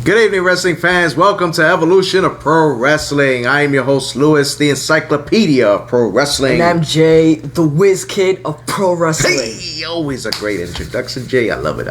Good evening, wrestling fans. Welcome to Evolution of Pro Wrestling. I am your host, Lewis, the Encyclopedia of Pro Wrestling. And I'm Jay, the Whiz Kid of Pro Wrestling. Hey, always a great introduction, Jay. I love it.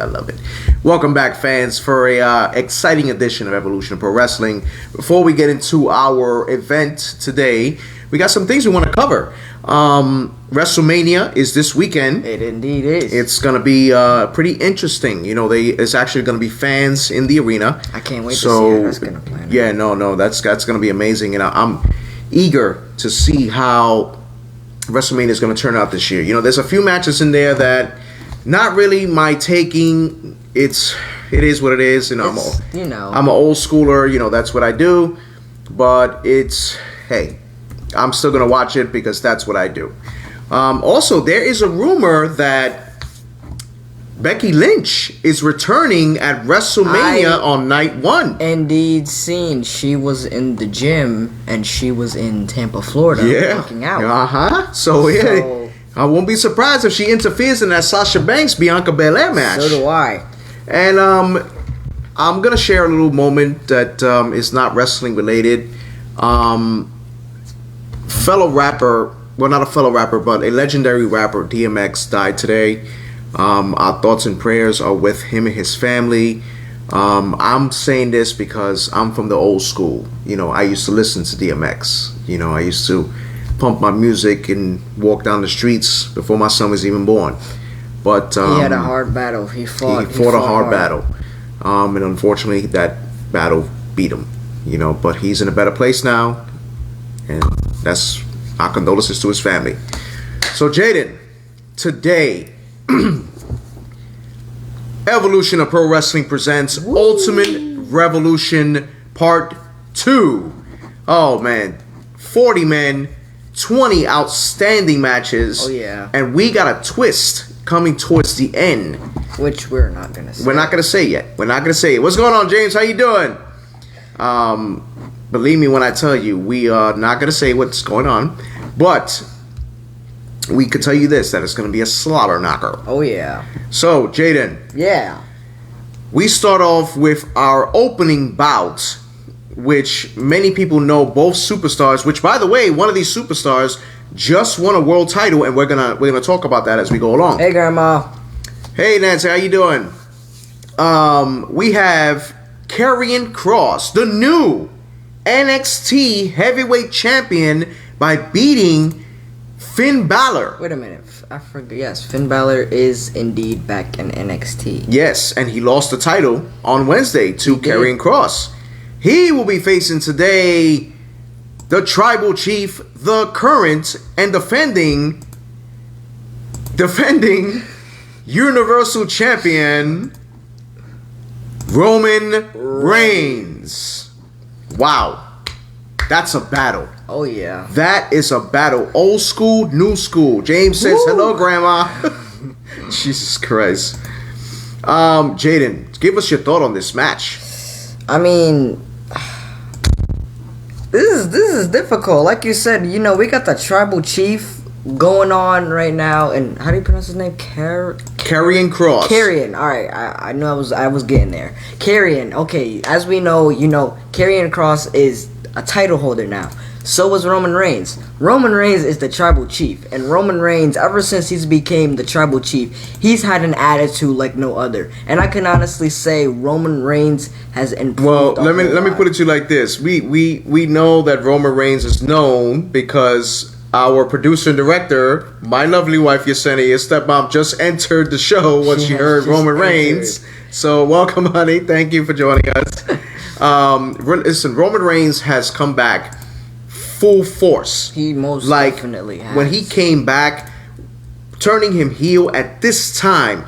Welcome back, fans, for a exciting edition of Evolution of Pro Wrestling. Before we get into our event today, we got some things we want to cover. WrestleMania is this weekend. It indeed is. It's going to be pretty interesting. You know, it's actually going to be fans in the arena. I can't wait to see how that's going to plan. Yeah, that's going to be amazing. And I'm eager to see how WrestleMania is going to turn out this year. You know, there's a few matches in there that not really my taking. It is what it is. You know, I'm an old schooler. You know, that's what I do. But hey, I'm still going to watch it because that's what I do. Also, there is a rumor that Becky Lynch is returning at WrestleMania on night one. Indeed seen. She was in the gym and she was in Tampa, Florida working out. So I won't be surprised if she interferes in that Sasha Banks Bianca Belair match. So do I. And I'm going to share a little moment that is not wrestling related. Fellow rapper, well, not a fellow rapper, but a legendary rapper, DMX, died today. Our thoughts and prayers are with him and his family. I'm saying this because I'm from the old school. You know, I used to listen to DMX. You know, I used to pump my music and walk down the streets before my son was even born. But he had a hard battle. He fought a hard battle. And unfortunately, that battle beat him. You know, but he's in a better place now. And that's our condolences to his family. So, Jaden, today, Evolution of Pro Wrestling presents Ultimate Revolution Part 2. Oh, man. 40 men, 20 outstanding matches. Oh, yeah. And we got a twist coming towards the end. Which we're not going to say. We're not going to say yet. What's going on, James? How you doing? Believe me when I tell you, we are not going to say what's going on, but we could tell you this, that it's going to be a slaughter knocker. Oh, yeah. So, Jaden. Yeah. We start off with our opening bout, which many people know both superstars, which, by the way, one of these superstars just won a world title, and we're gonna talk about that as we go along. Hey, Grandma. Hey, Nancy, how you doing? We have Karrion Kross, the new NXT heavyweight champion, by beating Finn Balor. Wait a minute. I forgot. Yes, Finn Balor is indeed back in NXT. Yes, and he lost the title on Wednesday to Karrion Kross. He will be facing today the Tribal Chief, the current and defending Universal Champion, Roman Reigns. Wow. That's a battle. Oh, yeah. That is a battle. Old school, new school. James says, hello, Grandma. Jesus Christ. Jaden, give us your thought on this match. I mean, this is difficult. Like you said, you know, we got the Tribal Chief going on right now. And how do you pronounce his name? Karrion Kross. Karrion. All right, I know I was getting there. Karrion. Okay, as we know, Karrion Kross is a title holder now. So was Roman Reigns. Roman Reigns is the Tribal Chief, and Roman Reigns, ever since he's became the Tribal Chief, he's had an attitude like no other. And I can honestly say Roman Reigns has improved. Well, let me put it to you like this: we know that Roman Reigns is known because our producer and director, my lovely wife Yesenia, stepmom, just entered the show when she heard Roman Reigns. So welcome, honey. Thank you for joining us. Listen, Roman Reigns has come back full force. He most definitely has. When he came back, turning him heel at this time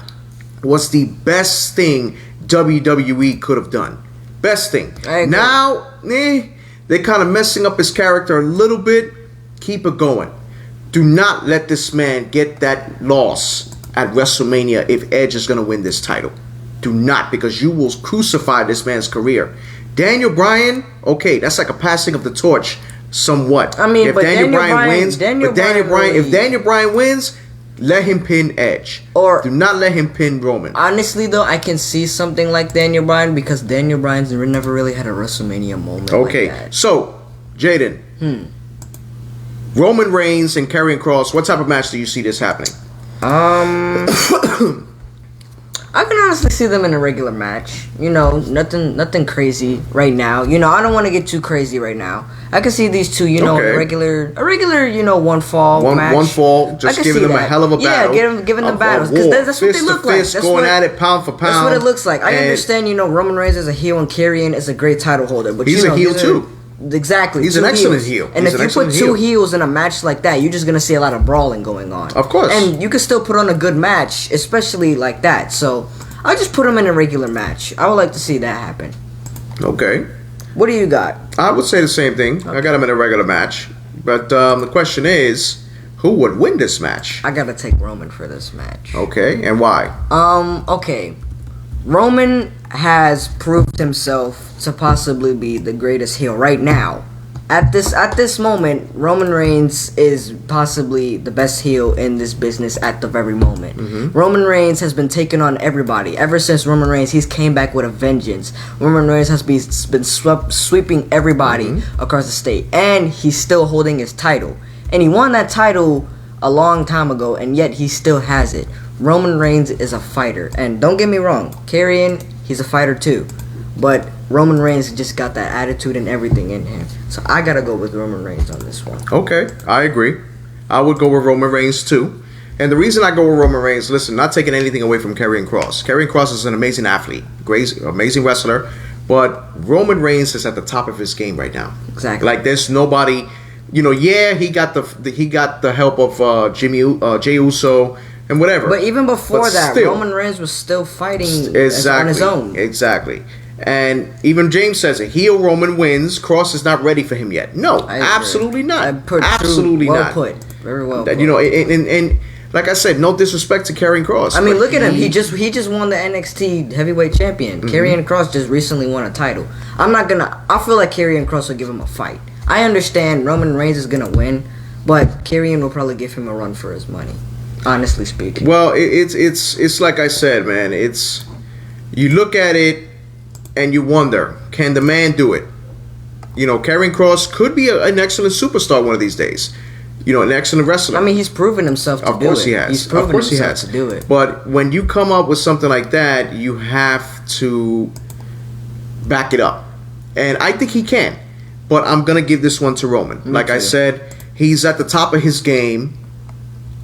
was the best thing WWE could have done. Best thing. Now, they're kind of messing up his character a little bit. Keep it going. Do not let this man get that loss at WrestleMania if Edge is going to win this title. Do not, because you will crucify this man's career. Daniel Bryan, okay, that's like a passing of the torch somewhat. I mean, if Daniel Bryan wins, let him pin Edge. Or- do not let him pin Roman. Honestly, though, I can see something like Daniel Bryan because Daniel Bryan's never really had a WrestleMania moment. Okay, Like that. so Jaden, Roman Reigns and Karrion Kross. What type of match do you see this happening? I can honestly see them in a regular match. You know, nothing crazy right now. You know, I don't want to get too crazy right now. I can see these two, you know, Okay. a regular, you know, one fall match. One fall, I just can giving see them a that. hell of a battle. Yeah, giving them battles because war. that's what they Fist look to like. fist, That's going what, at it, pound for pound. That's what it looks like. I And understand, you know, Roman Reigns is a heel and Karrion is a great title holder, but He's you know, a heel these are- too. Exactly, He's two an excellent heels. heel. And He's if an you put excellent two heel. heels in a match like that, you're just gonna see a lot of brawling going on. Of course. And you can still put on a good match, especially like that. So I just put them in a regular match. I would like to see that happen. Okay. What do you got? I would say the same thing. I got him in a regular match. But the question is, who would win this match? I gotta take Roman for this match. Okay, and why? Okay. Roman has proved himself to possibly be the greatest heel right now. At this moment, Roman Reigns is possibly the best heel in this business at the very moment. Roman Reigns has been taking on everybody. Ever since Roman Reigns, he's came back with a vengeance. Roman Reigns has been sweeping everybody across the state. And he's still holding his title. And he won that title a long time ago, and yet he still has it. Roman Reigns is a fighter. And don't get me wrong, Karrion, he's a fighter too. But Roman Reigns just got that attitude and everything in him. So I gotta go with Roman Reigns on this one. Okay, I agree. I would go with Roman Reigns too. And the reason I go with Roman Reigns, listen, not taking anything away from Karrion Kross. Karrion Kross is an amazing athlete, great, amazing wrestler. But Roman Reigns is at the top of his game right now. Exactly. Like there's nobody, you know. Yeah, he got the help of Jey Uso and whatever. But even before But that, still, Roman Reigns was still fighting exactly on his own. Exactly. And even James says it. Heel Roman wins. Kross is not ready for him yet. No, I agree. absolutely not. Absolutely Absolutely well not. put. Very well That, put. you know, and like I said, no disrespect to Karrion Kross. I mean, but look at him. He just won the NXT Heavyweight Champion. Karrion Kross just recently won a title. I feel like Karrion Kross will give him a fight. I understand Roman Reigns is gonna win, but Karrion will probably give him a run for his money. Honestly speaking. Well, it's like I said, man. It's you look at it and you wonder, can the man do it? You know, Karrion Kross could be an excellent superstar one of these days. You know, an excellent wrestler. I mean, he's proven himself to do it. Of course he has. He's proven Of course he himself has. to do it. But when you come up with something like that, you have to back it up. And I think he can. But I'm going to give this one to Roman. Like I too. said, he's at the top of his game.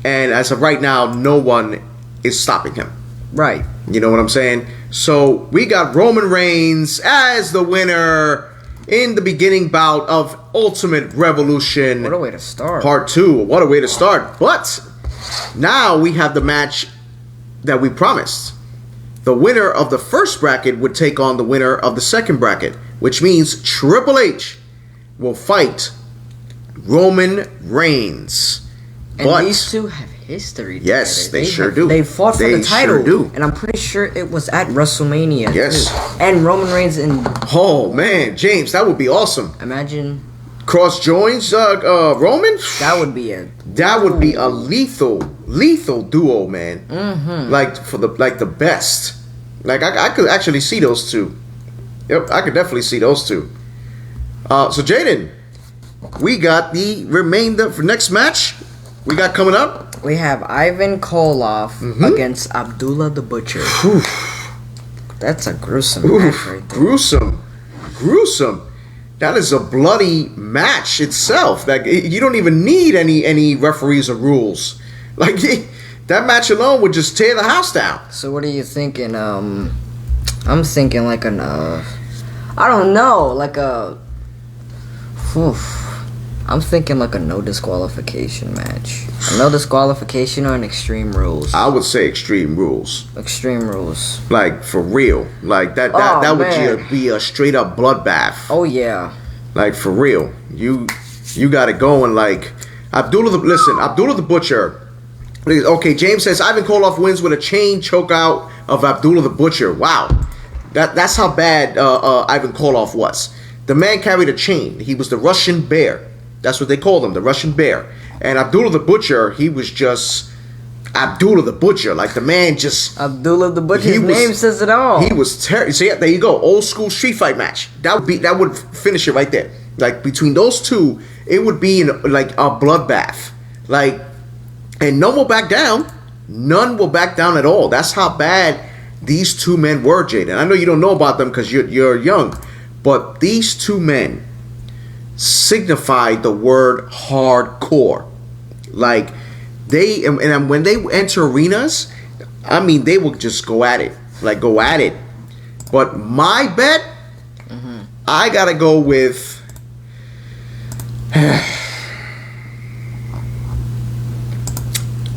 And as of right now, no one is stopping him. Right. You know what I'm saying? So we got Roman Reigns as the winner in the beginning bout of Ultimate Revolution. What a way to start. Part 2. What a way to start. But now we have the match that we promised. The winner of the first bracket would take on the winner of the second bracket, which means Triple H will fight Roman Reigns. And But these two have history together. Yes, they sure do. They fought for They the title. sure do. And I'm pretty sure it was at WrestleMania. Yes. Too. And Roman Reigns and oh man, James, that would be awesome. imagine Cross joins Roman. that would be a That would be a lethal duo, man. Like for the best. Like I could actually see those two. Yep, I could definitely see those two. So Jaden, we got the remainder for next match. We got coming up. we have Ivan Koloff against Abdullah the Butcher. That's a gruesome match right there. Gruesome. That is a bloody match itself. Like you don't even need any referees or rules. Like that match alone would just tear the house down. So what are you thinking? I'm thinking like an I don't know, like a I'm thinking like a no disqualification match. A no disqualification or an Extreme Rules. I would say Extreme Rules. Extreme Rules. Like for real. Like that Oh, that would man. be a straight up bloodbath. Oh yeah. Like for real. You got it going. Like Abdullah the Butcher. Okay, James says Ivan Koloff wins with a chain chokeout of Abdullah the Butcher. Wow. That's how bad Ivan Koloff was. The man carried a chain. He was the Russian Bear. That's what they called him, the Russian Bear. And Abdullah the Butcher, he was just Abdullah the Butcher. Like, the man just... Abdullah the Butcher's name says it all. He was terrible. So, yeah, there you go. Old school street fight match. That would finish it right there. Like, between those two, it would be like a bloodbath. Like, and none will back down. None will back down at all. That's how bad these two men were, Jaden. I know you don't know about them because you're young, but these two men signified the word hardcore. Like, they and when they enter arenas, I mean, they will just go at it. Like, go at it. But my bet, I gotta go with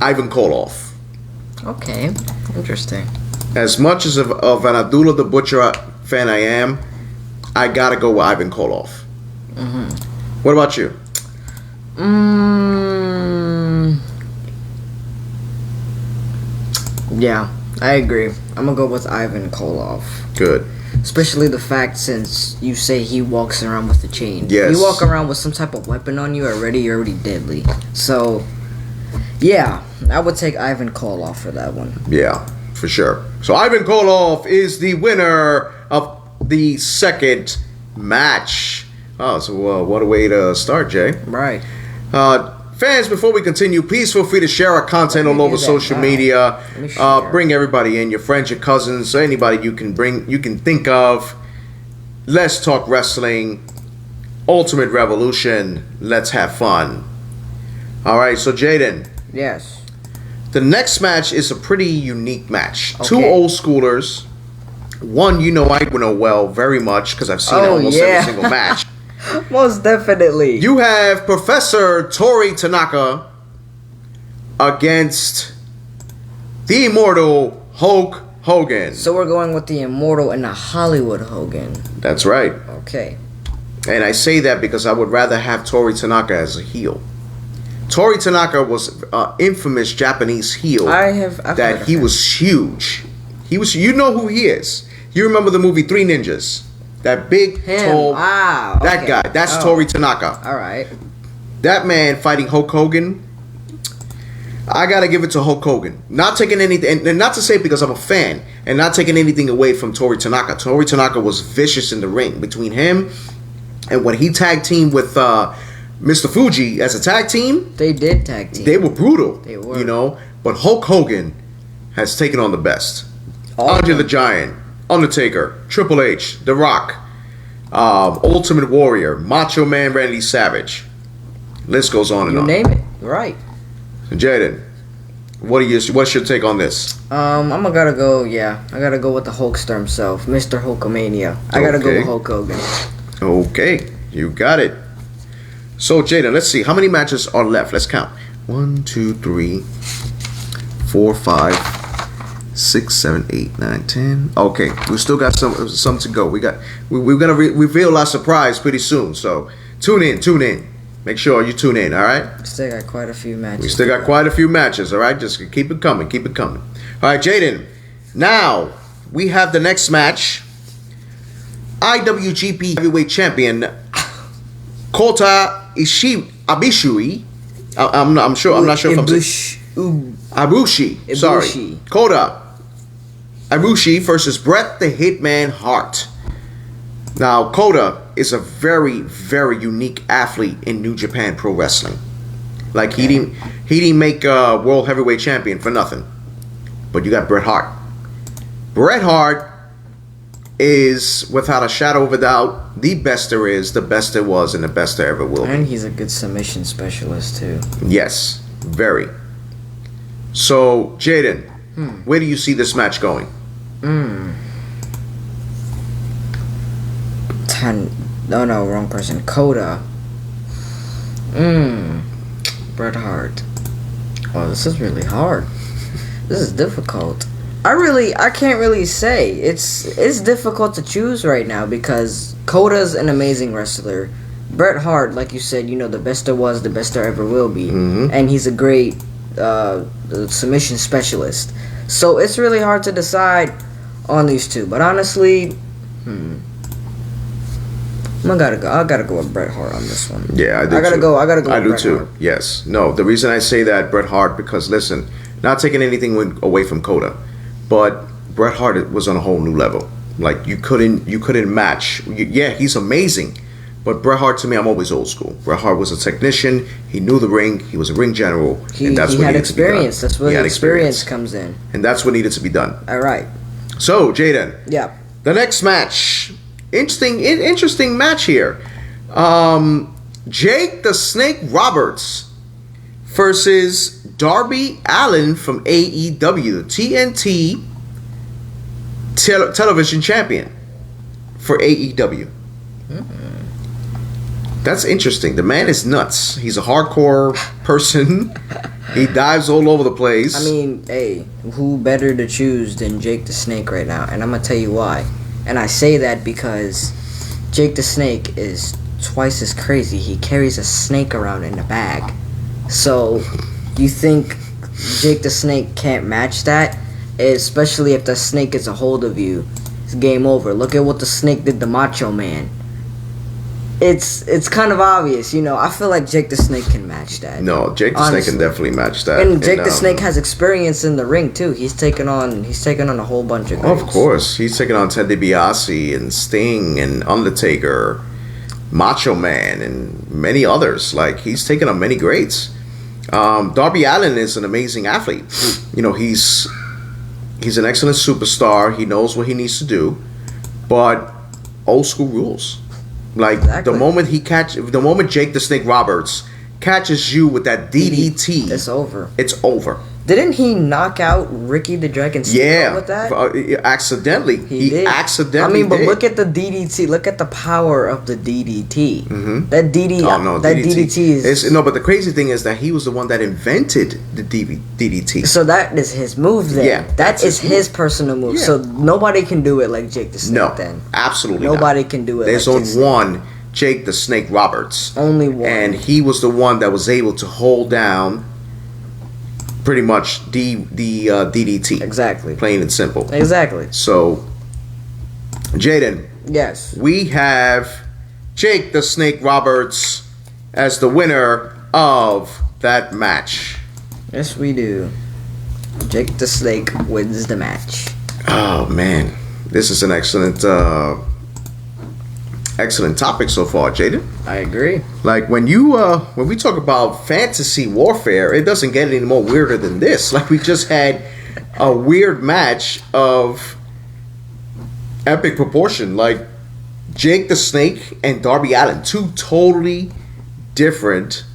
Ivan Koloff. Okay, interesting. As much as of an Abdullah the Butcher fan I am, I gotta go with Ivan Koloff. What about you? Yeah, I agree. I'm gonna go with Ivan Koloff. Good. Especially the fact, since you say he walks around with a chain. Yes. You walk around with some type of weapon on you already, you're already deadly. So, yeah, I would take Ivan Koloff for that one. Yeah, for sure. So Ivan Koloff is the winner of the second match. Oh, so what a way to start, Jay. Right. Fans, before we continue, please feel free to share our content all over social media. Bring everybody in, your friends, your cousins, anybody you can think of. Let's talk wrestling. Ultimate Revolution. Let's have fun. All right, so Jaden. Yes. The next match is a pretty unique match. Okay. Two old schoolers. One, I know well very much because I've seen almost every single match. Most definitely. You have Professor Tori Tanaka against the immortal Hulk Hogan. So we're going with the immortal and the Hollywood Hogan. That's right. Okay. And I say that because I would rather have Tori Tanaka as a heel. Tori Tanaka was an infamous Japanese heel. I've that he was huge. He was. You know who he is. You remember the movie Three Ninjas? That big, tall, that guy. That's Tori Tanaka. All right. That man fighting Hulk Hogan. I gotta give it to Hulk Hogan. Not taking anything, and not to say it because I'm a fan, and not taking anything away from Tori Tanaka. Tori Tanaka was vicious in the ring. Between him and when he tag teamed with Mr. Fuji as a tag team, they did tag team. They were brutal. They were. But Hulk Hogan has taken on the best. Andre the Giant, Undertaker, Triple H, The Rock, Ultimate Warrior, Macho Man Randy Savage. List goes on and on. You name it. Right. Jaden, what's your take on this? I gotta go with the Hulkster himself, Mr. Hulkamania. I gotta go with Hulk Hogan. Okay, you got it. So Jaden, let's see. How many matches are left? Let's count. 1, 2, 3, 4, 5, 6, 7, 8, 9, 10. Okay, we still got some to go. We're gonna reveal our surprise pretty soon. So tune in. Make sure you tune in. All right. Still got quite a few matches. We still got quite a few matches. All right, just keep it coming. All right, Jaden. Now we have the next match. IWGP Heavyweight Champion Kota Ibushi. I'm not sure if I'm saying Ibushi. Sorry, Kota Ibushi versus Bret the Hitman Hart. Now, Kota is a very, very unique athlete in New Japan Pro Wrestling. Like, he didn't make a World Heavyweight Champion for nothing. But you got Bret Hart. Bret Hart is, without a shadow of a doubt, the best there is, the best there was, and the best there ever will be. And he's a good submission specialist, too. Yes, very. So, Jaden, where do you see this match going? No, wrong person. Kota. Bret Hart. Oh, this is really hard. This is difficult. I can't really say. It's difficult to choose right now because Kota's an amazing wrestler. Bret Hart, like you said, the best there was, the best there ever will be. And he's a great submission specialist. So it's really hard to decide on these two. But honestly, I gotta go with Bret Hart on this one. Yeah, I do. I gotta go. I do with too. Bret Hart. Yes. No. The reason I say that Bret Hart because listen, Not taking anything away from Coda, but Bret Hart was on a whole new level. Like you couldn't match. Yeah, he's amazing, but Bret Hart to me, I'm always old school. Bret Hart was a technician. He knew the ring. He was a ring general, and that's what had experience. That's where the experience comes in, and that's what needed to be done. All right. So Jaden, yeah, the next match, interesting match here. Jake the Snake Roberts versus Darby Allin from AEW, the TNT television champion for AEW. That's interesting. The man is nuts. He's a hardcore person. He dives all over the place. I mean, hey, who better to choose than Jake the Snake right now? And I'm going to tell you why. And I say that because Jake the Snake is twice as crazy. He carries a snake around in a bag. So, you think Jake the Snake can't match that? Especially if the snake gets a hold of you. It's game over. Look at what the snake did to Macho Man. It's kind of obvious, you know. I feel like Jake the Snake can match that. No, Jake the Snake can definitely match that. And Jake the Snake has experience in the ring too. He's taken on a whole bunch of greats. Of course, he's taken on Ted DiBiase and Sting and Undertaker, Macho Man, and many others. Like he's taken on many greats. Darby Allin is an amazing athlete. You know, he's an excellent superstar. He knows what he needs to do, but old school rules. Like exactly. the moment Jake the Snake Roberts catches you with that DDT, it's over. It's over. Didn't he knock out Ricky the Dragon Steamboat with that? Accidentally. He did. Accidentally. I mean, but look at the DDT. Look at the power of the DDT. Mm-hmm. That DDT is no. But the crazy thing is that he was the one that invented the DDT. So that is his move. Then. Yeah, that is his personal move. Yeah. So nobody can do it like Jake the Snake. No, then absolutely nobody not. can do it. There's only one Jake the Snake Roberts. Only one, and he was the one that was able to hold down pretty much the DDT. Exactly. Plain and simple. Exactly. So, Jaden. Yes. We have Jake the Snake Roberts as the winner of that match. Yes, we do. Jake the Snake wins the match. Oh man, this is an excellent topic so far, Jaden. I agree. Like when we talk about fantasy warfare, it doesn't get any more weirder than this. Like we just had a weird match of epic proportion. Like Jake the Snake and Darby Allin, two totally different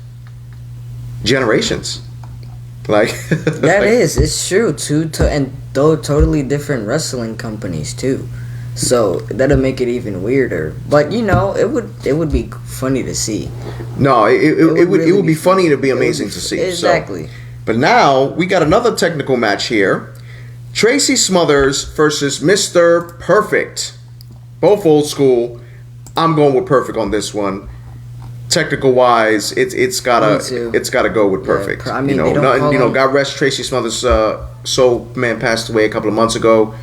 generations. Like it's true. And totally different wrestling companies too. So that'll make it even weirder. But you know, it would be funny to see. No, it would be funny. It'd be amazing to see. Exactly. So, but now we got another technical match here: Tracy Smothers versus Mr. Perfect. Both old school. I'm going with Perfect on this one. Technical wise, it's gotta go with Perfect. Yeah, I mean, God rest Tracy Smothers. Soul man passed away a couple of months ago.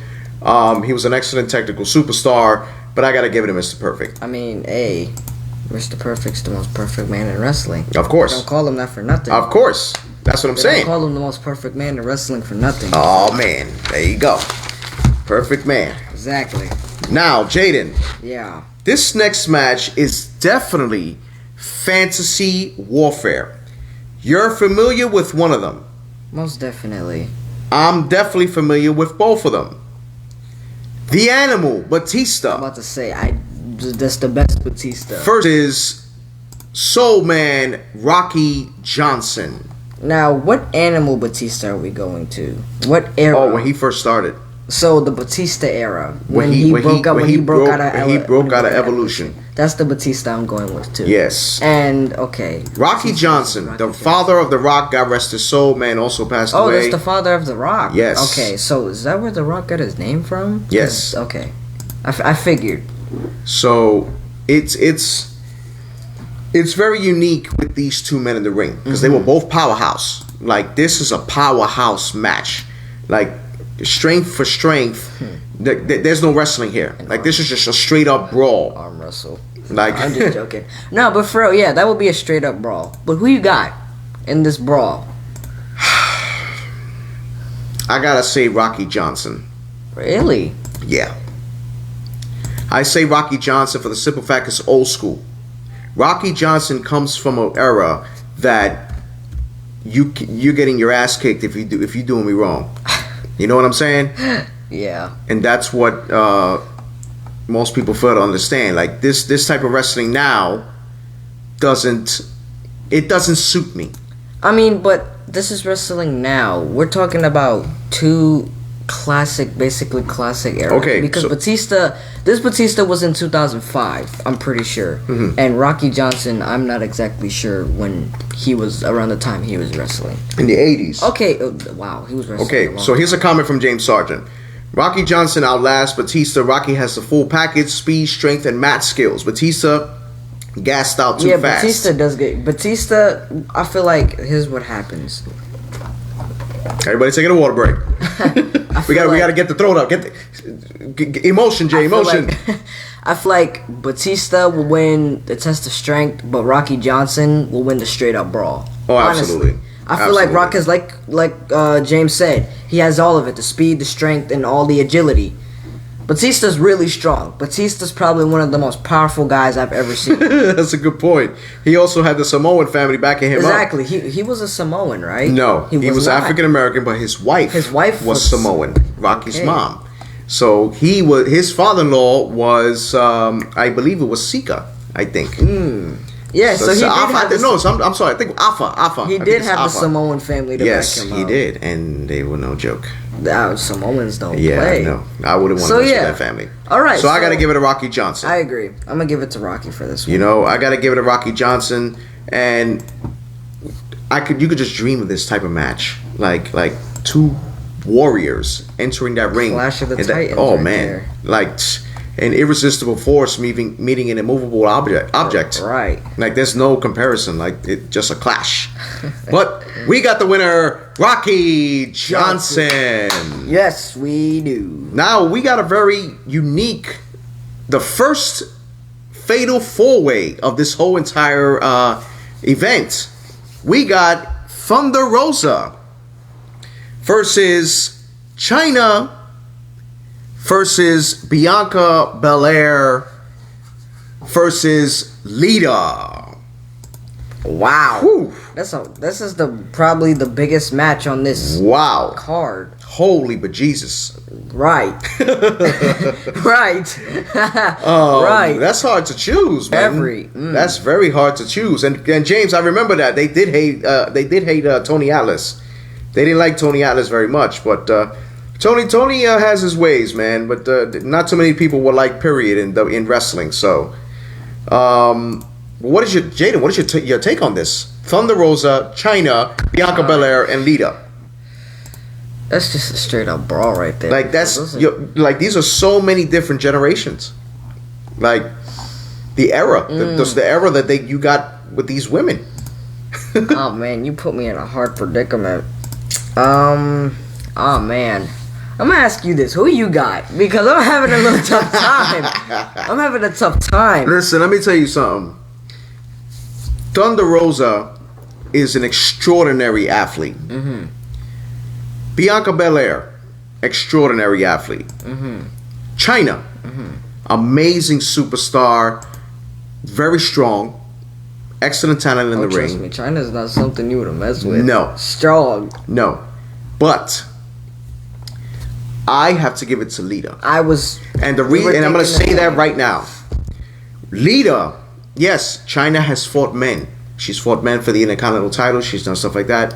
He was an excellent technical superstar, but I gotta give it to Mr. Perfect. I mean, Mr. Perfect's the most perfect man in wrestling. Of course. Don't call him that for nothing. Of course. That's what I'm saying. Don't call him the most perfect man in wrestling for nothing. Oh man, there you go. Perfect man. Exactly. Now, Jaden. Yeah. This next match is definitely fantasy warfare. You're familiar with one of them. Most definitely. I'm definitely familiar with both of them. The Animal, Batista. I'm about to say, that's the best Batista. First is Soul Man, Rocky Johnson. Now, what Animal Batista are we going to? What era? Oh, when he first started. So the Batista era, when he broke out of Evolution. That's the Batista I'm going with too. Yes. And okay, Rocky Johnson, the father of The Rock, God rest his soul, man, also passed away. Oh, that's the father of The Rock. Yes. Okay, so is that where The Rock got his name from? Yes. Okay, I figured. So it's very unique with these two men in the ring because they were both powerhouse. Like this is a powerhouse match. Like strength for strength. There's no wrestling here. Like this is just a straight up brawl. Arm wrestle. Like I'm just joking. No, but for real, yeah, that would be a straight up brawl. But who you got in this brawl? I gotta say Rocky Johnson. Really? Yeah. I say Rocky Johnson for the simple fact it's old school. Rocky Johnson comes from an era that you're getting your ass kicked if you're doing me wrong. You know what I'm saying? Yeah. And that's what most people fail to understand. Like this type of wrestling now doesn't suit me. I mean, but this is wrestling now. We're talking about two basically classic eras. Okay, because so- Batista was in 2005, I'm pretty sure. Mm-hmm. And Rocky Johnson, I'm not exactly sure when he was around the time he was wrestling. In the 80s. Okay, wow, he was wrestling. a Okay, long so here's a time. comment from James Sargent. Rocky Johnson outlasts Batista. Rocky has the full package, speed, strength, and match skills. Batista gassed out too fast. Batista does get Batista. I feel like here's what happens. Everybody taking a water break. we got to get the throat up. Get emotion, Jay. Emotion. I feel like Batista will win the test of strength, but Rocky Johnson will win the straight up brawl. Oh, Honestly. absolutely. I feel like Rock is like James said, he has all of it: the speed, the strength, and all the agility. Batista's really strong. Batista's probably one of the most powerful guys I've ever seen. That's a good point. He also had the Samoan family backing him Exactly. He was a Samoan, right? up. No, he was not. African American, but his wife was Samoan. Rocky's Okay. mom. So his father-in-law was I believe it was Sika, I think. Yeah, so he did have this, I'm sorry. I think Afa. he I think did it's have the Afa. Samoan family to Yes, back him he up. did, and they were no joke. Samoans don't Yeah, play. no, I wouldn't want So, to mess yeah. with that family. All right, so I got to so- give it to Rocky Johnson. I agree. I'm gonna give it to Rocky for this one. You know, I got to give it to Rocky Johnson, and you could just dream of this type of match, like two warriors entering that ring. Clash of the and that- Titans oh right man, there. like an irresistible force meeting an immovable object. Right. Like there's no comparison. Like it just a clash. But we got the winner, Rocky Johnson. Yes, we do. Now we got a very unique, the first fatal four-way of this whole entire event. We got Thunder Rosa versus China versus Bianca Belair versus Lita. Wow. Whew. This is probably the biggest match on this Wow. card. Holy bejesus. Right. Right. Right. That's hard to choose, man. That's very hard to choose. And James, I remember that they did hate Tony Atlas. They didn't like Tony Atlas very much, but Tony has his ways, man. But not too many people were like period in wrestling. So, what is your take on this? Thunder Rosa, China, Bianca Belair, and Lita. That's just a straight up brawl right there. Like Those are- these are so many different generations. Like the era, the era that you got with these women. Oh man, you put me in a hard predicament. Oh man. I'm gonna ask you this. Who you got? Because I'm having a little tough time. I'm having a tough time. Listen, let me tell you something. Thunder Rosa is an extraordinary athlete. Bianca Belair, extraordinary athlete. China, amazing superstar, very strong, excellent talent in the Trust ring. me, China's not something you would have messed with. No. Strong. No, but I have to give it to Lita. We And were and I'm going to thinking say the that same. right now. Lita, yes, China has fought men. She's fought men for the Intercontinental title. She's done stuff like that.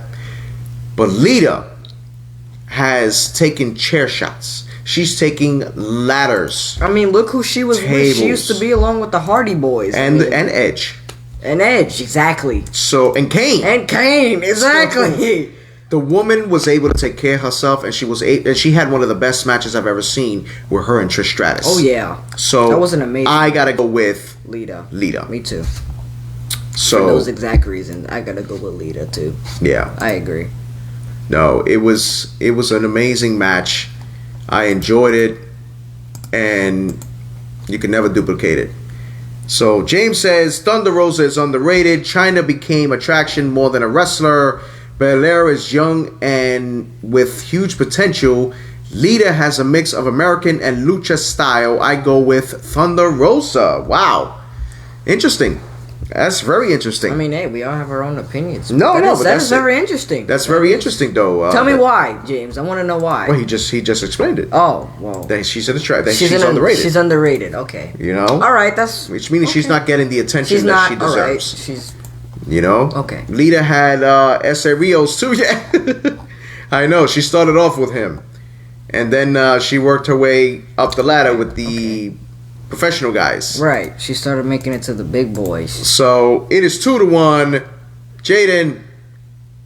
But Lita has taken chair shots. She's taking ladders I mean, look who she was with. She Tables. used to be along with the Hardy Boys. and I mean, and Edge. and Edge, exactly. So and Kane. And Kane, exactly. The woman was able to take care of herself, and she had one of the best matches I've ever seen with her and Trish Stratus. Oh yeah, So that was an amazing. I gotta go with Lita. Lita. Me too. For So those exact reasons, I gotta go with Lita too. yeah. I agree. No, it was an amazing match. I enjoyed it, and you can never duplicate it. So James says Thunder Rosa is underrated. China became attraction more than a wrestler. Belair is young and with huge potential. Lita has a mix of American and lucha style. I go with Thunder Rosa. Wow. Interesting. That's very interesting. I mean, hey, we all have our own opinions. No, but that is very interesting. That's very interesting, though. Tell me why, James. I want to know why. Well, he just explained it. Oh, well. That she's in the trap. That she's underrated. She's underrated. Okay. You know. All right. That's which means okay. she's not getting the attention She's that not, she deserves. All right. She's. You know. Okay. Lita had Essa Rios too. Yeah. I know. She started off with him, and then she worked her way up the ladder with the professional guys. Right. She started making it to the big boys. So it is 2-1. Jaden,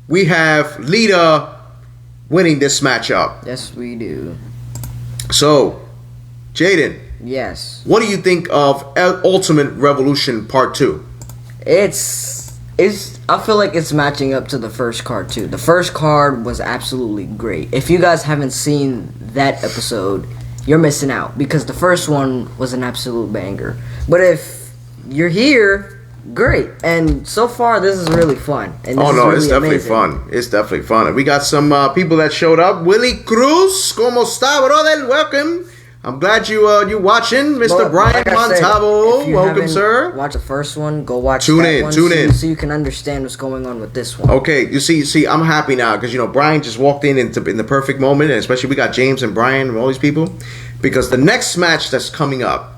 we have Lita winning this matchup. Yes, we do. So, Jaden, Yes. what do you think of Ultimate Revolution Part 2? It's I feel like it's matching up to the first card too. The first card was absolutely great. If you guys haven't seen that episode, you're missing out because the first one was an absolute banger. But if you're here, great. And so far this is really fun. And this is really it's definitely amazing. fun. It's definitely fun. And we got some people that showed up. Willie Cruz, ¿cómo está, brother? Welcome. I'm glad you watching, Mr. But Brian like I said, Montavo. if you Welcome, haven't sir. Watch the first one. Go watch Tune that in, one tune in. so you can understand what's going on with this one. Okay, you see, I'm happy now because Brian just walked in the perfect moment, and especially we got James and Brian and all these people, because the next match that's coming up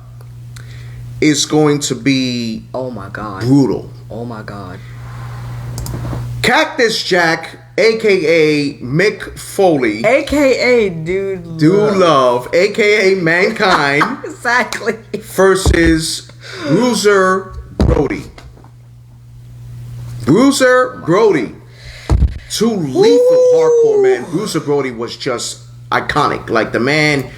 is going to be Oh my god. brutal. Oh my god. Cactus Jack, aka Mick Foley, AKA Dude Love, aka Mankind, Exactly. versus Bruiser Brody. Bruiser Brody. Two lethal hardcore, man. Bruiser Brody was just iconic. Like, the man,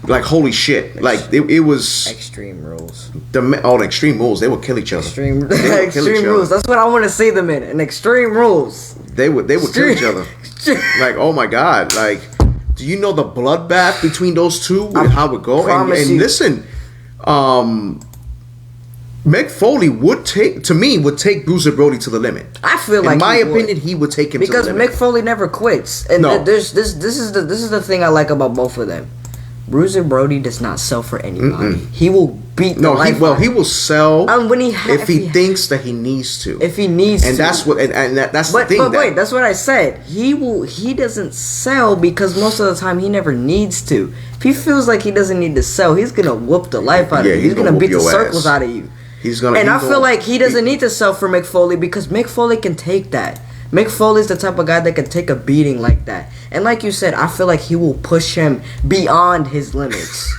like, holy shit. Like, it was Extreme rules. the Extreme Rules. They would kill each other. Extreme They would kill each Extreme other. rules. That's what I want to see them in. An Extreme Rules. They would kill each other. Like, oh my god. Like, do you know the bloodbath between those two and how it go? promise And you. listen, Mick Foley would take Bruiser Brody to the limit. I feel like in my he would. opinion, he would take him Because to the limit. Mick Foley never quits. And No. this is the thing I like about both of them. Bruiser Brody does not sell for anybody. He will beat the No, life out of he will sell when he if he thinks that he needs to. if he needs and to. that's what that's But the thing. wait, that's what I said. He doesn't sell because most of the time he never needs to. If he feels like he doesn't need to sell, he's gonna whoop the life out of you. he's Gonna whoop beat the your circles ass. out of you. He's gonna. And he's I feel gonna- like he doesn't need to sell for Mick Foley because Mick Foley can take that. Mick Foley's the type of guy that can take a beating like that. And like you said, I feel like he will push him beyond his limits.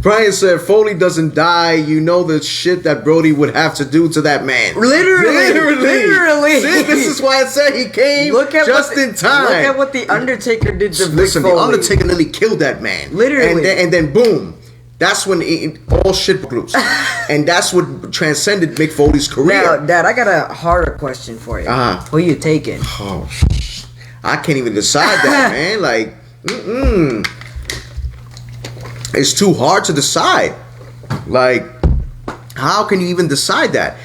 Brian said Foley doesn't die. You know the shit that Brody would have to do to that man. Literally. See, this is why I said he came just in time. Look at what the Undertaker did to Listen, Mick Foley. the Undertaker nearly killed that man. Literally. and then boom. That's when all shit broke loose, and that's what transcended Mick Foley's career. Now, Dad, I got a harder question for you. Uh-huh. Who you taking? Oh, I can't even decide that, man. Like, it's too hard to decide. Like, how can you even decide that?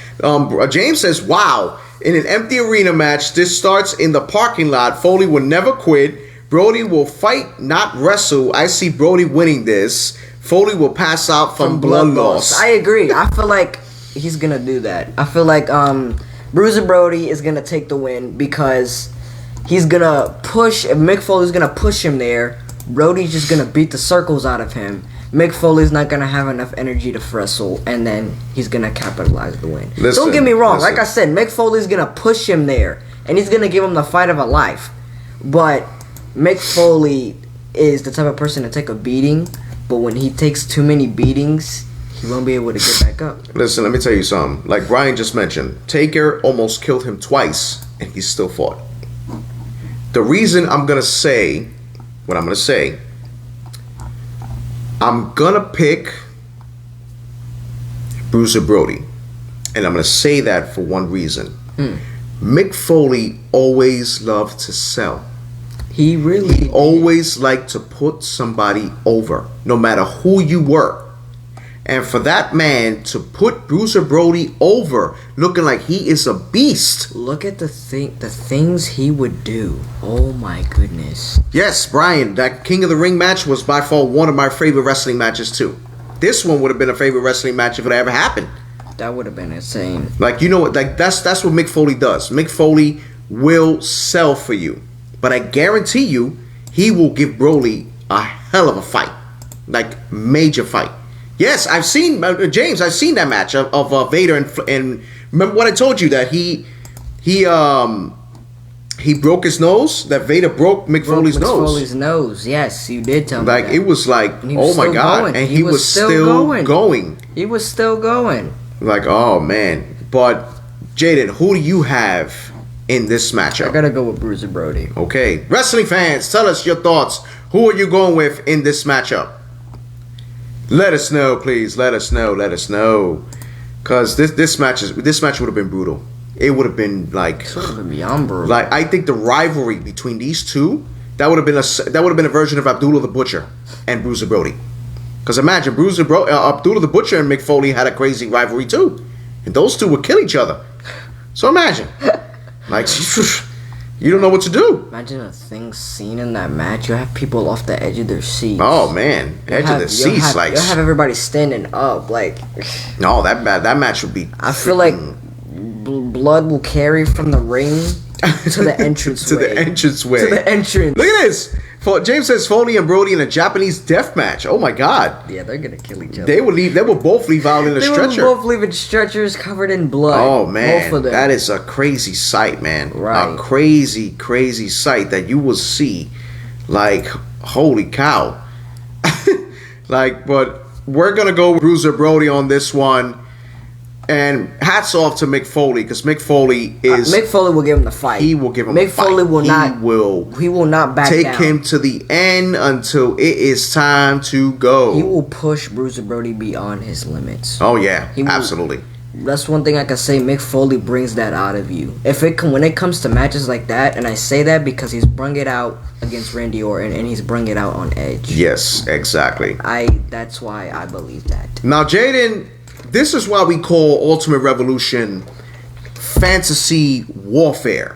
James says, "Wow, in an empty arena match, this starts in the parking lot. Foley will never quit. Brody will fight, not wrestle. I see Brody winning this. Foley will pass out from blood loss." I agree. I feel like he's gonna do that. I feel like Bruiser Brody is gonna take the win because he's gonna push. Mick Foley's gonna push him there. Brody's just gonna beat the circles out of him. Mick Foley's not gonna have enough energy to wrestle, and then he's gonna capitalize the win. Listen, Don't get me wrong. listen. Like I said, Mick Foley's gonna push him there, and he's gonna give him the fight of a life. But Mick Foley is the type of person to take a beating, but when he takes too many beatings, he won't be able to get back up. Listen, let me tell you something. Like Brian just mentioned, Taker almost killed him twice, and he still fought. The reason I'm gonna say what I'm gonna say, I'm gonna pick Bruiser Brody, and I'm gonna say that for one reason. Mick Foley always loved to sell. He really Always liked to put somebody over, no matter who you were. And for that man to put Bruiser Brody over, looking like he is a beast. Look at the things he would do. Oh my goodness. Yes, Brian, that King of the Ring match was by far one of my favorite wrestling matches too. This one would have been a favorite wrestling match if it ever happened. That would have been insane. Like, you know what? Like that's what Mick Foley does. Mick Foley will sell for you, but I guarantee you, he will give Broly a hell of a fight, like major fight. Yes, I've seen James. I've seen that match of Vader and remember what I told you that he broke his nose. That Vader broke Mick Foley's nose. Mick Foley's nose. Yes, you did tell me. Like that. It was like, oh my god, going. And he was still going. He was still going. Like, oh man. But Jaden, who do you have in this matchup? I gotta go with Bruiser Brody. Okay, wrestling fans, tell us your thoughts. Who are you going with in this matchup? Let us know, please. Let us know. Let us know. Cause this match would have been brutal. It would have been like It would have been beyond brutal. Like I think the rivalry between these two that would have been a version of Abdullah the Butcher and Bruiser Brody. Because imagine Abdullah the Butcher and Mick Foley had a crazy rivalry too, and those two would kill each other. So imagine, like, you don't know what to do. Imagine the things seen in that match. You have people off the edge of their seats. Oh man, edge of the seats, like you'll have everybody standing up. Like, no, that match would be. I feel like blood will carry from the ring to the entrance to the entranceway. To the entrance. Look at this. James says Foley and Brody in a Japanese death match. Oh my god. Yeah, they're gonna kill each other. They will both leave out in a stretcher. They will both leave in stretchers covered in blood. Oh man, both of them. that is a crazy sight, man. Right. A crazy, crazy sight that you will see. Like, holy cow. Like, but we're gonna go with Bruiser Brody on this one. And hats off to Mick Foley, because Mick Foley is... Mick Foley will give him the fight. He will give him a fight. Foley will not... He will not back take down. him to the end until it is time to go. He will push Bruiser Brody beyond his limits. Oh, yeah. Absolutely. That's one thing I can say. Mick Foley brings that out of you. When it comes to matches like that, and I say that because he's brung it out against Randy Orton, and he's brung it out on Edge. Yes, exactly. That's why I believe that. Now, Jaden... This is why we call Ultimate Revolution fantasy warfare.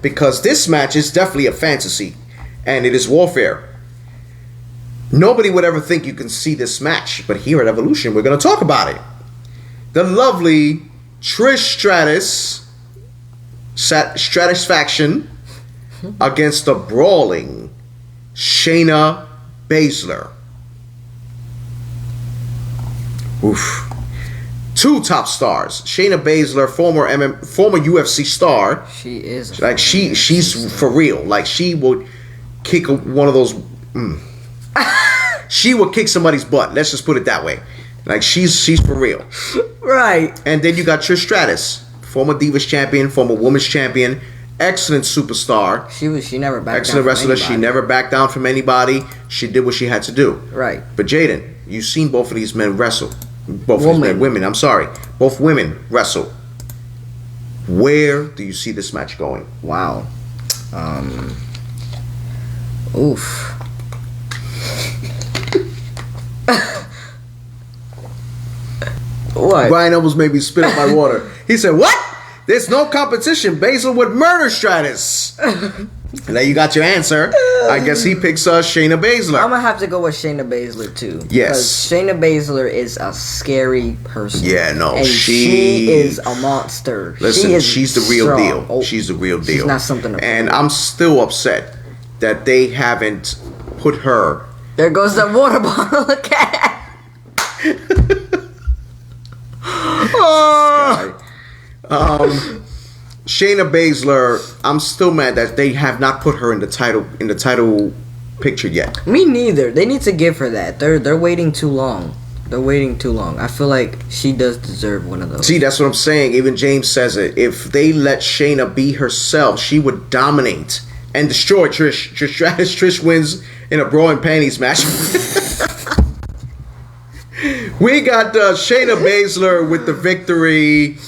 Because this match is definitely a fantasy. And it is warfare. Nobody would ever think you can see this match. But here at Evolution, we're going to talk about it. The lovely Trish Stratusfaction against the brawling Shayna Baszler. Oof. Two top stars. Shayna Baszler, former UFC star. She is like she's for real. Like she would kick one of those. She would kick somebody's butt. Let's just put it that way. Like she's for real. Right. And then you got Trish Stratus, former Divas champion, former Women's champion, excellent superstar. She never backed excellent down wrestler. From she never backed down from anybody. She did what she had to do. Right. But Jaden, you've seen both of these men wrestle. Both women. I'm sorry. Both women wrestle. Where do you see this match going? Wow. Oof. What? Brian almost made me spit out my water. He said, "What? There's no competition. Baszler would murder Stratus." And there you got your answer. I guess he picks Shayna Baszler. I'm gonna have to go with Shayna Baszler too. Yes. Because Shayna Baszler is a scary person. Yeah, no, and she is a monster. Listen, she's the real strong. deal. Oh, she's the real deal. She's not something to And I'm still upset that they haven't put her. There goes that water bottle again. Shayna Baszler, I'm still mad that they have not put her in the title picture yet. Me neither. They need to give her that. They're waiting too long. They're waiting too long. I feel like she does deserve one of those. See, that's what I'm saying. Even James says it. If they let Shayna be herself, she would dominate and destroy Trish. Trish wins in a bra and panties match. We got Shayna Baszler with the victory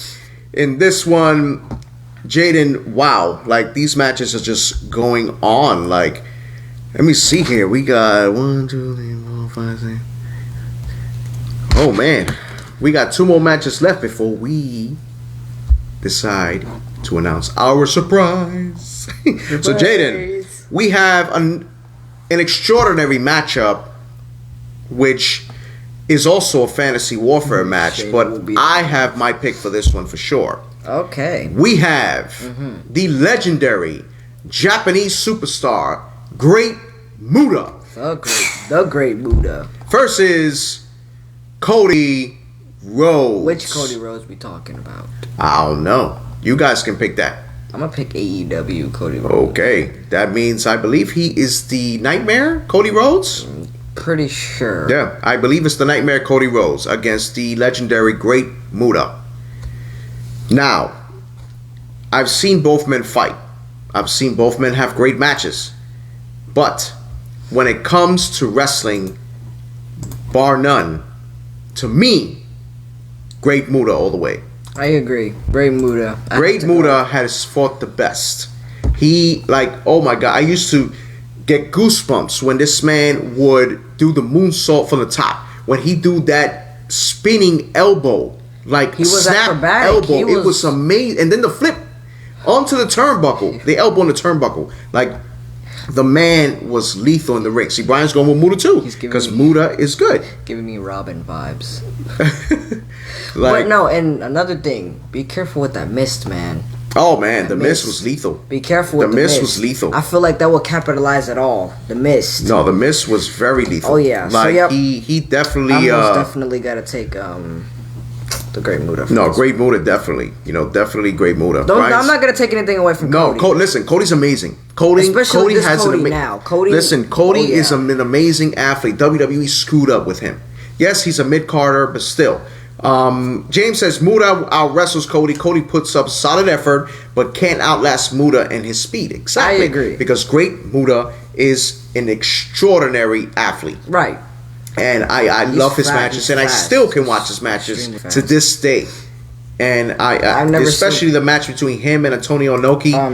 in this one. Jaden, wow. Like, these matches are just going on. Like, let me see here. We got 1, 2, 3, 4, 5, 6. Oh man, we got 2 more matches left before we decide to announce our surprise. So Jaden, we have an extraordinary matchup, which is also a fantasy warfare match, Shane but will be I have my pick for this one for sure. Okay. We have the legendary Japanese superstar, Great Muta, The great Buddha. versus Cody Rhodes. Which Cody Rhodes we talking about? I don't know. You guys can pick that. I'm gonna pick AEW Cody Rhodes. Okay. That means I believe he is the Nightmare, Cody Rhodes? Pretty sure. Yeah, I believe it's the Nightmare Cody Rhodes against the legendary Great Muta. Now, I've seen both men fight. I've seen both men have great matches. But when it comes to wrestling, bar none, to me, Great Muta all the way. I agree. Great Muta. Great Muta has fought the best. He, like, oh my God, I used to get goosebumps when this man would do the moonsault from the top. When he do that spinning elbow, like He was snap acrobatic. elbow, He it was was- amazing. And then the flip onto the turnbuckle, the elbow on the turnbuckle, like the man was lethal in the ring. See, Brian's going with Muta too He's giving because me- Muta is good. Giving me Robin vibes. Like, But no, and another thing, be careful with that mist, man. oh man, the Mist. Mist was lethal. Be careful with The the Mist mist. was lethal. I feel like that will capitalize it all. The mist. No, the Mist was very lethal. Oh, yeah. So, like yep. he definitely I most definitely gotta take the Great Muta. for no, this. Great Muta definitely. You know, definitely Great Muta. Don't, Brian's- I'm not gonna take anything away from No, Cody. listen, Cody's amazing. Cody Especially this has Cody an now. Cody- Listen, Cody oh, yeah. is an amazing athlete. WWE screwed up with him. Yes, he's a mid-carder, but still. James says Muta out wrestles Cody. Cody puts up solid effort, but can't outlast Muta and his speed. Exactly. I agree. Because Great Muta is an extraordinary athlete. Right. And I love his fast, matches, he's and I fast. still can watch his matches Extremely to fast. this day. And I've never especially the match between him and Antonio Inoki. Oh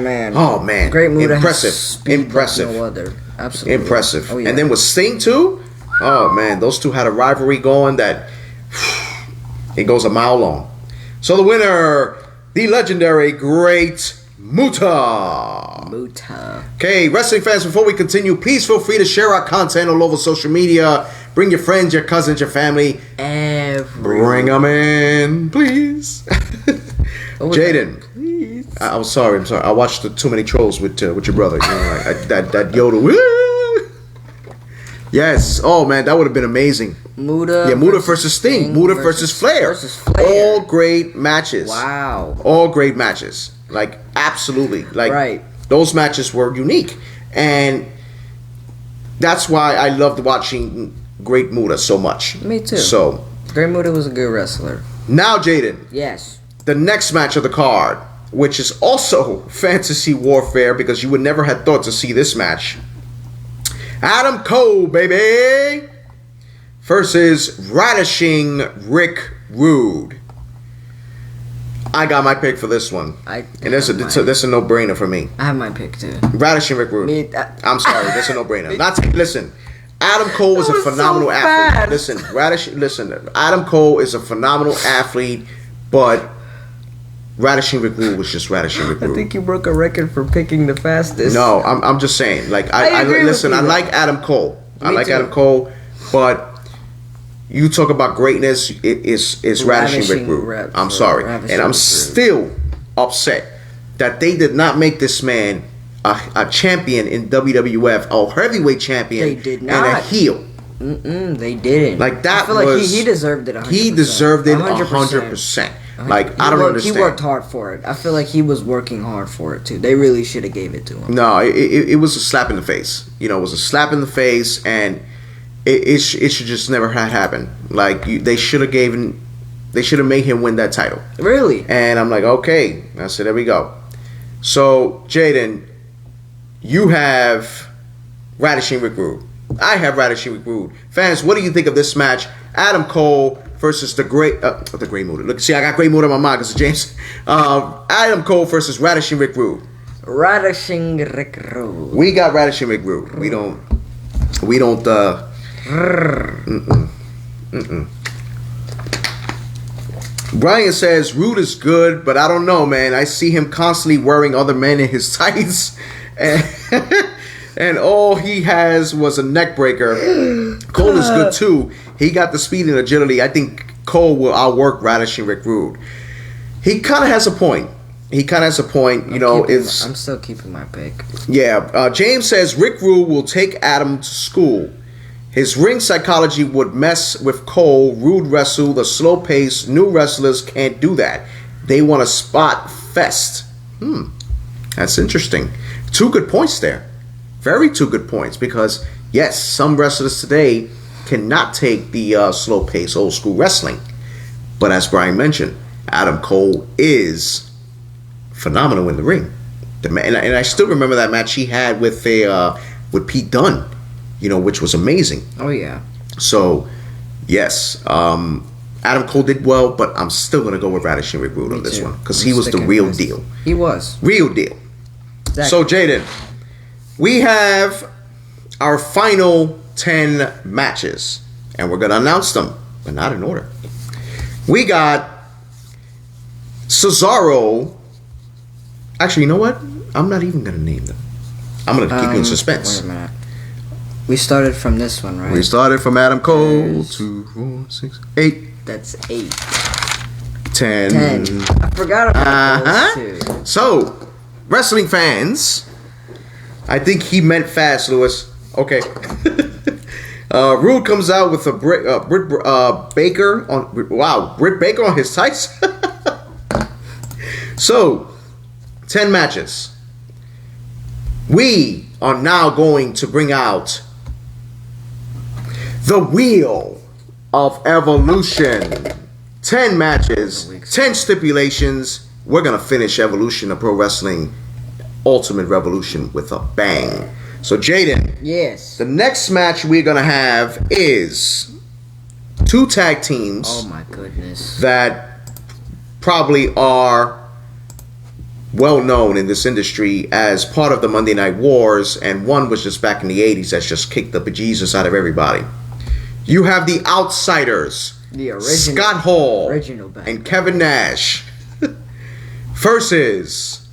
man. Great Muta impressive, has speed like impressive, no other. Absolutely. impressive. Oh, yeah. And then with Sting too. Oh man, those two had a rivalry going that it goes a mile long. So the winner, the legendary Great Muta. Muta. Okay, wrestling fans, before we continue, please feel free to share our content all over social media. Bring your friends, your cousins, your family. Bring them in, please. What was Jaden, that? Please. I'm sorry. I watched too many trolls with your brother. You know, like, that Yoda. Woo! Yes. Oh man, that would have been amazing. Muta. Yeah, Muta versus Sting. Muta versus Flair. Versus Flair. All great matches. Wow. All great matches. Like absolutely. Like Right. those matches were unique, and that's why I loved watching Great Muta so much. Me too. So Great Muta was a good wrestler. now, Jaden, Yes. the next match of the card, which is also fantasy warfare because you would never have thought to see this match. Adam Cole, baby, versus Ravishing Rick Rude. I got my pick for this one, and that's a no-brainer for me. I have my pick too. Ravishing Rick Rude. I'm sorry, that's a no-brainer. Listen, Adam Cole is a That was phenomenal so athlete. fast. Listen, Adam Cole is a phenomenal athlete, but Ravishing Rick Rude was just Ravishing Rick I Rude. think you broke a record for picking the fastest. No, I'm just saying. Like I agree with listen, you, I though. like Adam Cole. I Me like too. Adam Cole, but you talk about greatness, it's Ravishing Rick Ravishing Rude. Rick- I'm sorry, Ravishing and I'm Rick Rude. still upset that they did not make this man a champion in WWF, a heavyweight champion, They did and a not. heel. They didn't. Like that I feel like was he deserved it. 100%. He deserved it 100%. 100%. Like I don't understand. He worked hard for it. I feel like he was working hard for it too. They really should have gave it to him. No, it was a slap in the face. You know, it was a slap in the face, and it should just never have happened. Like they should have made him win that title. Really? And I'm like, okay. I said, there we go. So Jaden, you have Ravishing Rick Rude. I have Ravishing Rick Rude. Fans, what do you think of this match? Adam Cole versus the Great Muta. Look, see, I got Great Muta on my mind because of James. Adam Cole versus Ravishing Rick Rude. Ravishing Rick Rude. We got Ravishing Rick Rude. We don't. Brian says Rude is good, but I don't know, man. I see him constantly wearing other men in his tights, and all he has was a neck breaker. Cole is good too. He got the speed and agility. I think Cole will outwork Radish and Rick Rude. He kind of has a point. I'm still keeping my pick. Yeah. James says Rick Rude will take Adam to school. His ring psychology would mess with Cole. Rude wrestle the slow pace. New wrestlers can't do that. They want a spot fest. That's interesting. Two good points there. Very two good points, because yes, some wrestlers today cannot take the slow pace old school wrestling. But as Brian mentioned, Adam Cole is phenomenal in the ring. And I still remember that match he had with Pete Dunne, which was amazing. Oh yeah. So yes, Adam Cole did well, but I'm still gonna go with Radish and Rick Rude on this one, because he was the real deal. He was real deal. Exactly. So Jaden, we have our final 10 matches, and we're gonna announce them, but not in order. We got Cesaro. Actually, you know what? I'm not even gonna name them. I'm gonna keep you in suspense. Wait a minute. We started from this one, right? We started from Adam Cole. 2, 4, 6, 8. That's 8. 10. I forgot about those two. So, wrestling fans, I think he meant fast, Lewis. Okay. Rude comes out with a Britt Baker on his tights. So, 10 matches. We are now going to bring out the Wheel of Evolution. 10 matches, 10 stipulations. We're going to finish Evolution of Pro Wrestling Ultimate Revolution with a bang. So, Jaden. Yes. The next match we're going to have is 2 tag teams. Oh, my goodness. That probably are well known in this industry as part of the Monday Night Wars, and one was just back in the 80s that's just kicked the bejesus out of everybody. You have the Outsiders, the original Scott Hall band, and Kevin Nash versus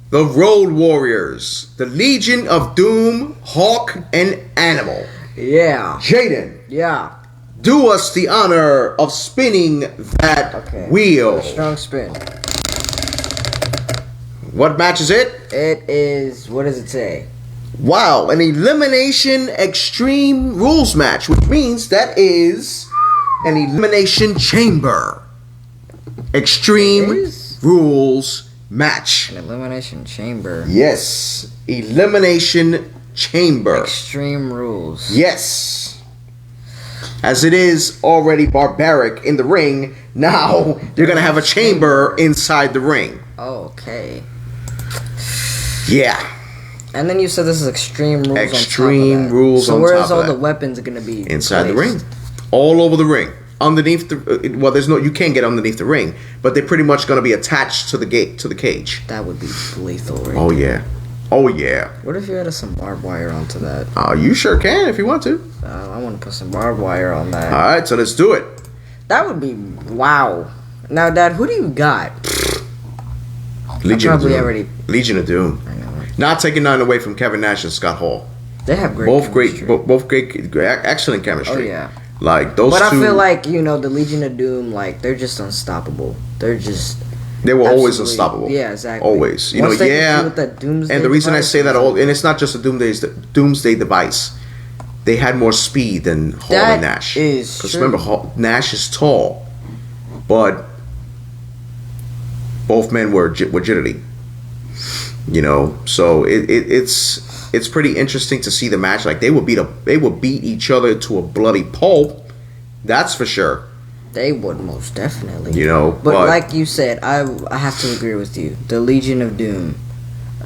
the Road Warriors, the Legion of Doom, Hawk and Animal. Yeah. Jaden. Yeah. Do us the honor of spinning that wheel. A strong spin. What match is it? It is, what does it say? Wow, an Elimination Extreme Rules match, which means that is an Elimination Chamber Extreme Rules match. An Elimination Chamber. Yes, Elimination Chamber. Extreme Rules. Yes. As it is already barbaric in the ring, now you're going to have a chamber inside the ring. Okay. Yeah. And then you said this is Extreme Rules Extreme on top of that. Rules so on where's top of all that. the weapons going to be inside the placed? ring, all over the ring, underneath the well, there's no, you can't get underneath the ring, but they're pretty much going to be attached to the gate, to the cage. That would be lethal, right? Oh yeah, oh yeah. What if you added some barbed wire onto that? You sure can if you want to. I want to put some barbed wire on that. All right, so let's do it. That would be wow. Now, Dad, who do you got? Legion of Doom. Already. Legion of Doom. I know. Not taking nothing away from Kevin Nash and Scott Hall. They have great both chemistry. great, excellent chemistry. Oh yeah. Like those but two. I feel like the Legion of Doom, like they're just unstoppable. They were always unstoppable. Yeah, exactly. Always. Once they yeah. with that Doomsday and the reason I say that, device, and it's not just a Doomsday device. They had more speed than Hall and Nash. Because remember, Nash is tall, but both men were agility. So it's pretty interesting to see the match. Like they will beat each other to a bloody pulp. That's for sure. They would most definitely. But like you said, I have to agree with you. The Legion of Doom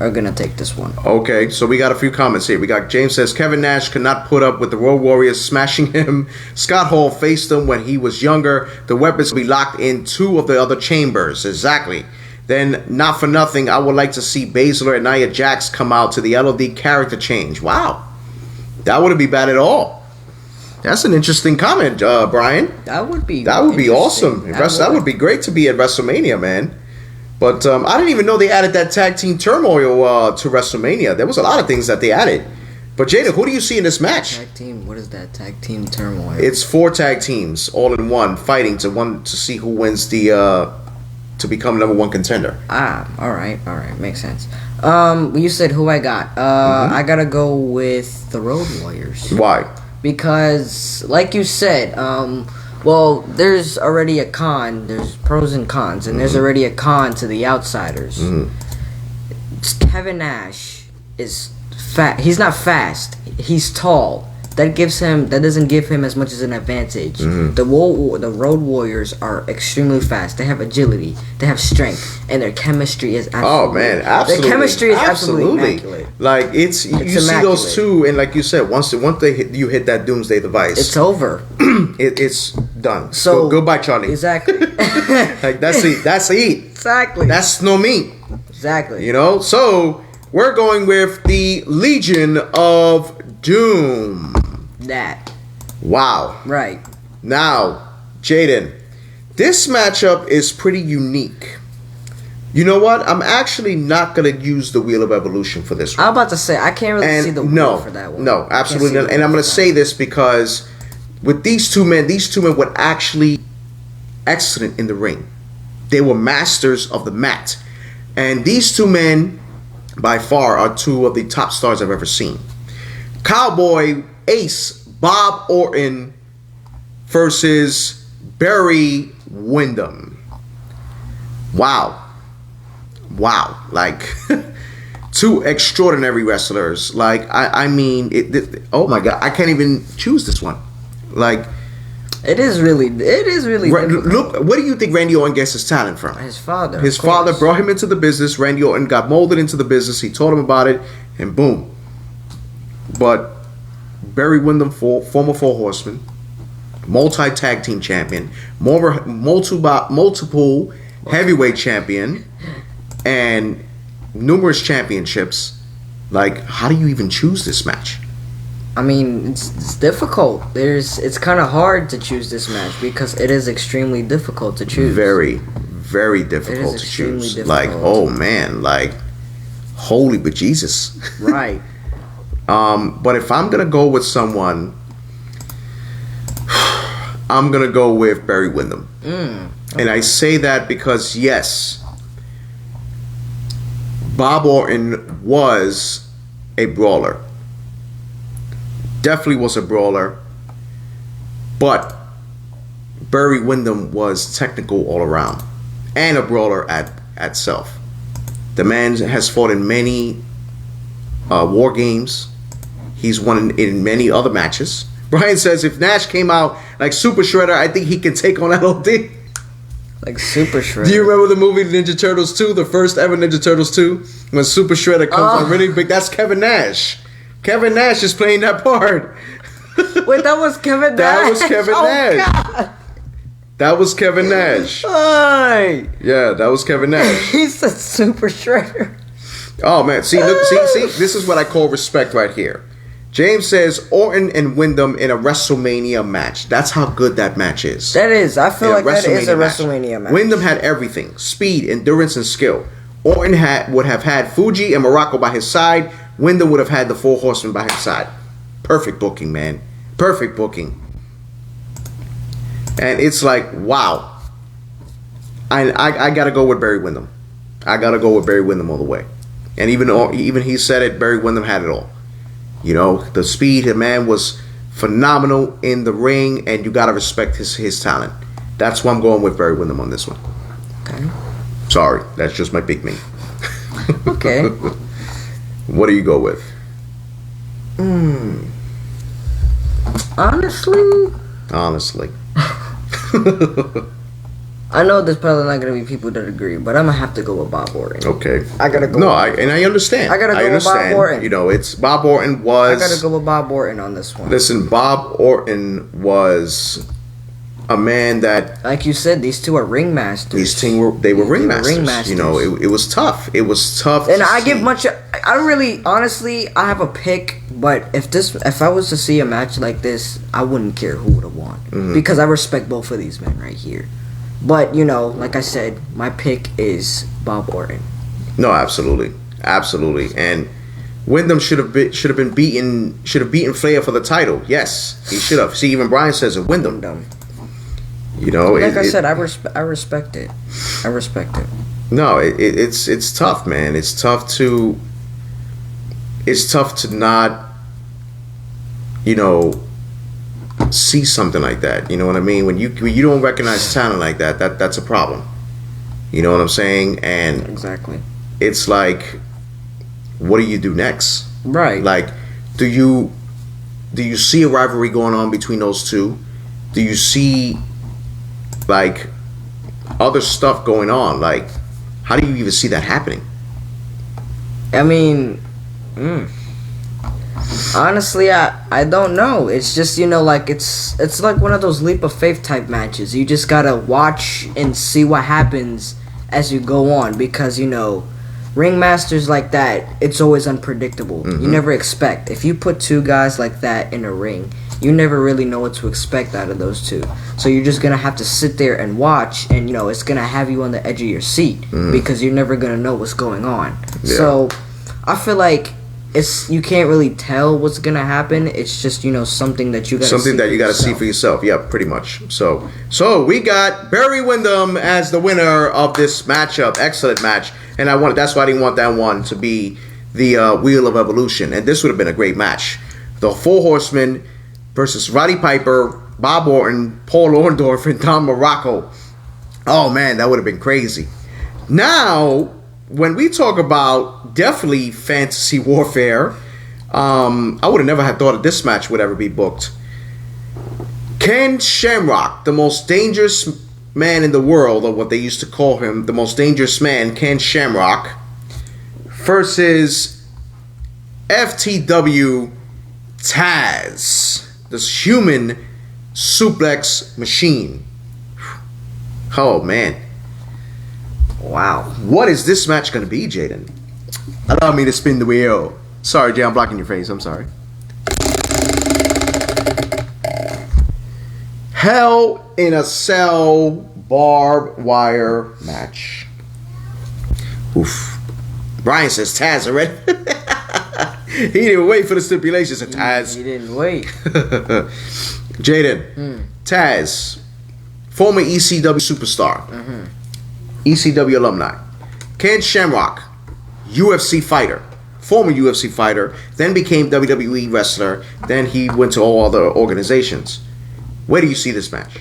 are gonna take this one. Okay, so we got a few comments here. We got James says Kevin Nash could not put up with the Road Warriors smashing him. Scott Hall faced them when he was younger. The weapons will be locked in 2 of the other chambers. Exactly. Then, not for nothing, I would like to see Baszler and Nia Jax come out to the LOD character change. Wow. That wouldn't be bad at all. That's an interesting comment, Brian. That would be awesome. That would be great to be at WrestleMania, man. But I didn't even know they added that tag team turmoil to WrestleMania. There was a lot of things that they added. But Jada, who do you see in this match? Tag team. What is that? Tag team turmoil. It's 4 tag teams all in one fighting to see who wins the to become number 1 contender. All right, makes sense. You said who I got. I gotta go with the Road Warriors. Why? Because, like you said, well, there's already a con. There's pros and cons, and there's already a con to the outsiders. Kevin Nash is fat. He's not fast. He's tall. That doesn't give him as much as an advantage. The Road Warriors are extremely fast. They have agility. They have strength, and their chemistry is absolutely. Oh man, absolutely. Their chemistry is absolutely immaculate. Like you see those two, and like you said, once you hit that doomsday device, it's over. It's done. So goodbye, Charlie. Exactly. Like that's it. Exactly. That's no meat. Exactly. So we're going with the Legion of Doom. That. Wow. Right. Now, Jaden, this matchup is pretty unique. You know what? I'm actually not going to use the Wheel of Evolution for this one. I'm about to say, I can't really see the wheel for that one. No, absolutely not. And I'm going to say this because with these two men were actually excellent in the ring. They were masters of the mat. And these two men, by far, are 2 of the top stars I've ever seen. Cowboy Ace Bob Orton versus Barry Windham. Wow. Like 2 extraordinary wrestlers. Like I mean, oh my God, I can't even choose this one. Like it is really look, what do you think Randy Orton gets his talent from? His father. His father brought him into the business. Randy Orton got molded into the business. He taught him about it, and boom. But Barry Windham, former 4 Horseman, multi-tag team champion, multiple heavyweight champion, and numerous championships. Like, how do you even choose this match? I mean, it's difficult. It's kind of hard to choose this match because it is extremely difficult to choose. Very, very difficult to choose. Difficult. Like, oh man, like, holy bejesus. Right. But if I'm gonna go with someone, I'm gonna go with Barry Windham. Okay. And I say that because yes, Bob Orton was a brawler. Definitely was a brawler. But Barry Windham was technical all around. And a brawler at self. The man has fought in many war games. He's won in many other matches. Brian says if Nash came out like Super Shredder, I think he can take on LOD. Like Super Shredder. Do you remember the movie Ninja Turtles 2, the first ever Ninja Turtles 2? When Super Shredder comes on really big, that's Kevin Nash. Kevin Nash is playing that part. Wait, that was Kevin Nash? That was Kevin Nash. God. That was Kevin Nash. Hey. Yeah, that was Kevin Nash. He said Super Shredder. Oh, man. See, look, see, this is what I call respect right here. James says Orton and Windham in a WrestleMania match. That's how good that match is. That is. I feel like that is a WrestleMania match. Wyndham had everything. Speed, endurance, and skill. Orton would have had Fuji and Morocco by his side. Wyndham would have had the 4 Horsemen by his side. Perfect booking, man. Perfect booking. And it's like, wow. I got to go with Barry Windham. I got to go with Barry Windham all the way. And even he said it, Barry Windham had it all. You know, the speed, the man was phenomenal in the ring, and you got to respect his talent. That's why I'm going with Barry Windham on this one. Okay. Sorry, that's just my big me. Okay. What do you go with? Honestly. I know there's probably not gonna be people that agree, but I'm gonna have to go with Bob Orton. Okay. I gotta go. No, I understand. I gotta go with Bob Orton. You know, it's Bob Orton was. I gotta go with Bob Orton on this one. Listen, Bob Orton was a man that, like you said, these two are ringmasters. These two were ringmasters. You know, it was tough. It was tough. And I give much. I really, honestly, I have a pick. But if I was to see a match like this, I wouldn't care who would have won because I respect both of these men right here. But like I said, my pick is Bob Orton. No, absolutely, and Wyndham should have beaten Flair for the title. Yes, he should have. See, even Brian says it. Wyndham. Like I said, I respect it. I respect it. No, it's tough, man. It's tough to not, see something like that. You know what I mean? When you don't recognize talent like that's a problem. You know what I'm saying? And exactly, it's like, what do you do next? Right. Like, do you see a rivalry going on between those two? Do you see like other stuff going on? Like, how do you even see that happening? I mean, honestly, I don't know. It's just like it's like one of those leap of faith type matches. You just gotta watch and see what happens as you go on because ring masters like that, it's always unpredictable. You never expect. If you put two guys like that in a ring, you never really know what to expect out of those two. So you're just gonna have to sit there and watch, and it's gonna have you on the edge of your seat because you're never gonna know what's going on. Yeah. So I feel like you can't really tell what's gonna happen. It's just something that you gotta see for yourself. Yeah, pretty much. So we got Barry Windham as the winner of this matchup. Excellent match, and that's why I didn't want that one to be the Wheel of Evolution, and this would have been a great match. The Four Horsemen versus Roddy Piper, Bob Orton, Paul Orndorff, and Don Morocco. Oh man, that would have been crazy. Now, when we talk about definitely fantasy warfare, I would have never had thought that this match would ever be booked. Ken Shamrock, the most dangerous man in the world, or what they used to call him, the most dangerous man, Ken Shamrock, versus FTW Taz, this human suplex machine. Oh man. Wow. What is this match going to be, Jaden? Allow me to spin the wheel. Sorry, Jay, I'm blocking your face. I'm sorry. Hell in a Cell barbed wire match. Oof. Brian says Taz already. He didn't wait for the stipulations of Taz. He didn't wait. Jaden, Taz, former ECW superstar, ECW alumni. Ken Shamrock, UFC fighter, former UFC fighter, then became WWE wrestler, then he went to all other organizations. Where do you see this match?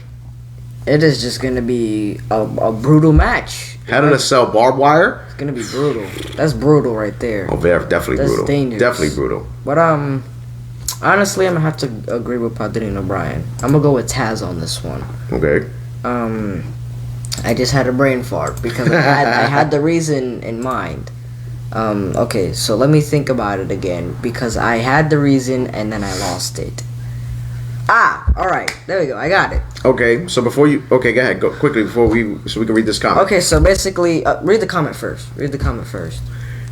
It is just going to be a brutal match. Hell in a Cell barbed wire? It's going to be brutal. That's brutal right there. Oh, definitely That's brutal. Dangerous. Definitely brutal. But honestly, I'm going to have to agree with Padrino Brian. I'm going to go with Taz on this one. Okay. I just had a brain fart because I had the reason in mind. Okay, so let me think about it again because I had the reason and then I lost it. All right, there we go. I got it. Okay, so go ahead, go quickly so we can read this comment. Okay, so basically, read the comment first.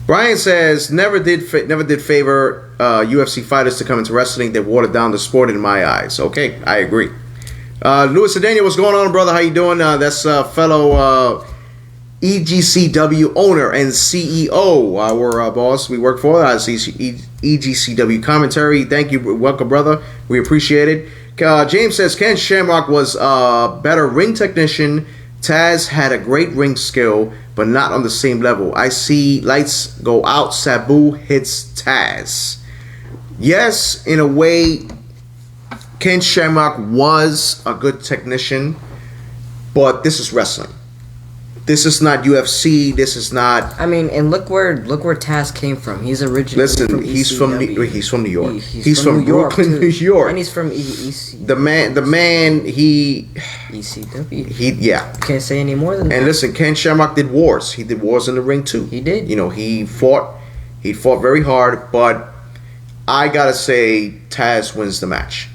Brian says never did favor UFC fighters to come into wrestling. They watered down the sport in my eyes. Okay, I agree. Louis Daniel, what's going on, brother? How you doing? That's fellow EGCW owner and CEO, our boss we work for. EGCW commentary. Thank you. Welcome, brother. We appreciate it. James says Ken Shamrock was a better ring technician. Taz had a great ring skill, but not on the same level. I see lights go out. Sabu hits Taz. Yes, in a way, Ken Shamrock was a good technician, but this is wrestling. This is not UFC. This is not. I mean, and look where Taz came from. He's originally from he's from New York. He's from New York, Brooklyn, New York, and he's from ECW. The man. ECW. Yeah. Can't say any more than that. And listen, Ken Shamrock did wars. He did wars in the ring too. He did. He fought very hard, but I gotta say Taz wins the match.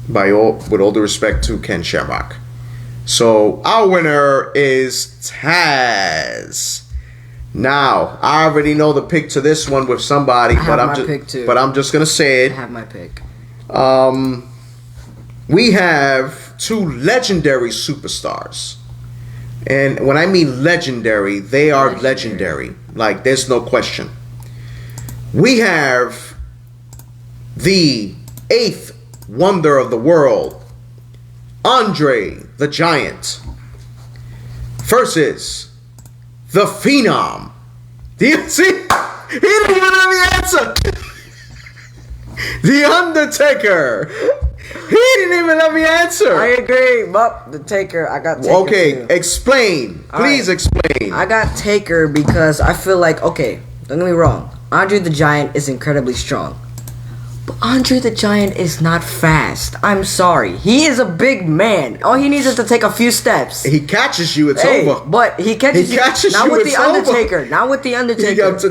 With all due respect to Ken Shamrock. So our winner is Taz. Now, I already know the pick to this one with somebody, have my pick too. but I'm just gonna say I it. have my pick. We have two legendary superstars. And when I mean legendary, they are legendary. Like, there's no question. We have the eighth wonder of the world, Andre the Giant, versus the Phenom. Do you see? He didn't even have the answer. The Undertaker. He didn't even let me answer. I agree, but the Taker, I got Taker. Okay, too. explain. Please explain. I got Taker because I feel like, okay, don't get me wrong, Andre the Giant is incredibly strong. But Andre the Giant is not fast. I'm sorry. He is a big man. All he needs is to take a few steps. He catches you, it's Hey, over. but he catches you. Not you, with it's the Undertaker. over. Not with the Undertaker. But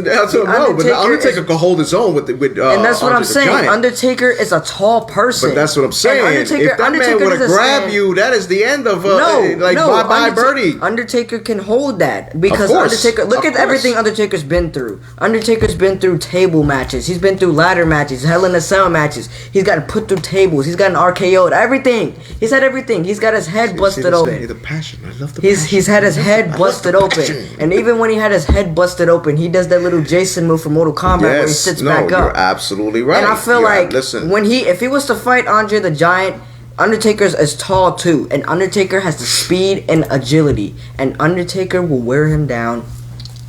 the Undertaker can hold his own with and that's what Andre I'm the saying. Giant. Undertaker is a tall person. But that's what I'm saying. If that man would have grabbed you, that is the end of bye-bye birdie. Undertaker can hold that because Of course, Undertaker. Look of at everything course. Undertaker's been through. Undertaker's been through table matches. He's been through ladder matches, Hell in a Cell matches. He's got to put through tables. He's got an RKO'd. Everything. He's had everything. He's got his head busted open. The passion. I love the He's passion. he's had his head I love busted the open, passion. and even when he had his head busted open, he does that little Jason move from Mortal Kombat where he sits back up. You're absolutely right. And I feel like listen, if he was to fight Andre the Giant, Undertaker's is tall too, and Undertaker has the speed and agility, and Undertaker will wear him down,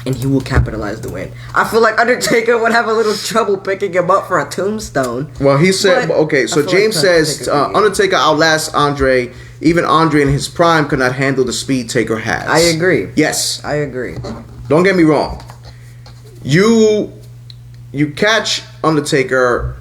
and he will capitalize the win. I feel like Undertaker would have a little trouble picking him up for a tombstone. well, he said, but okay, so I feel James like says Undertaker could be- Undertaker outlasts Andre. Even Andre in his prime could not handle the speed Taker has. I agree. Yes. I agree. Don't get me wrong. You catch Undertaker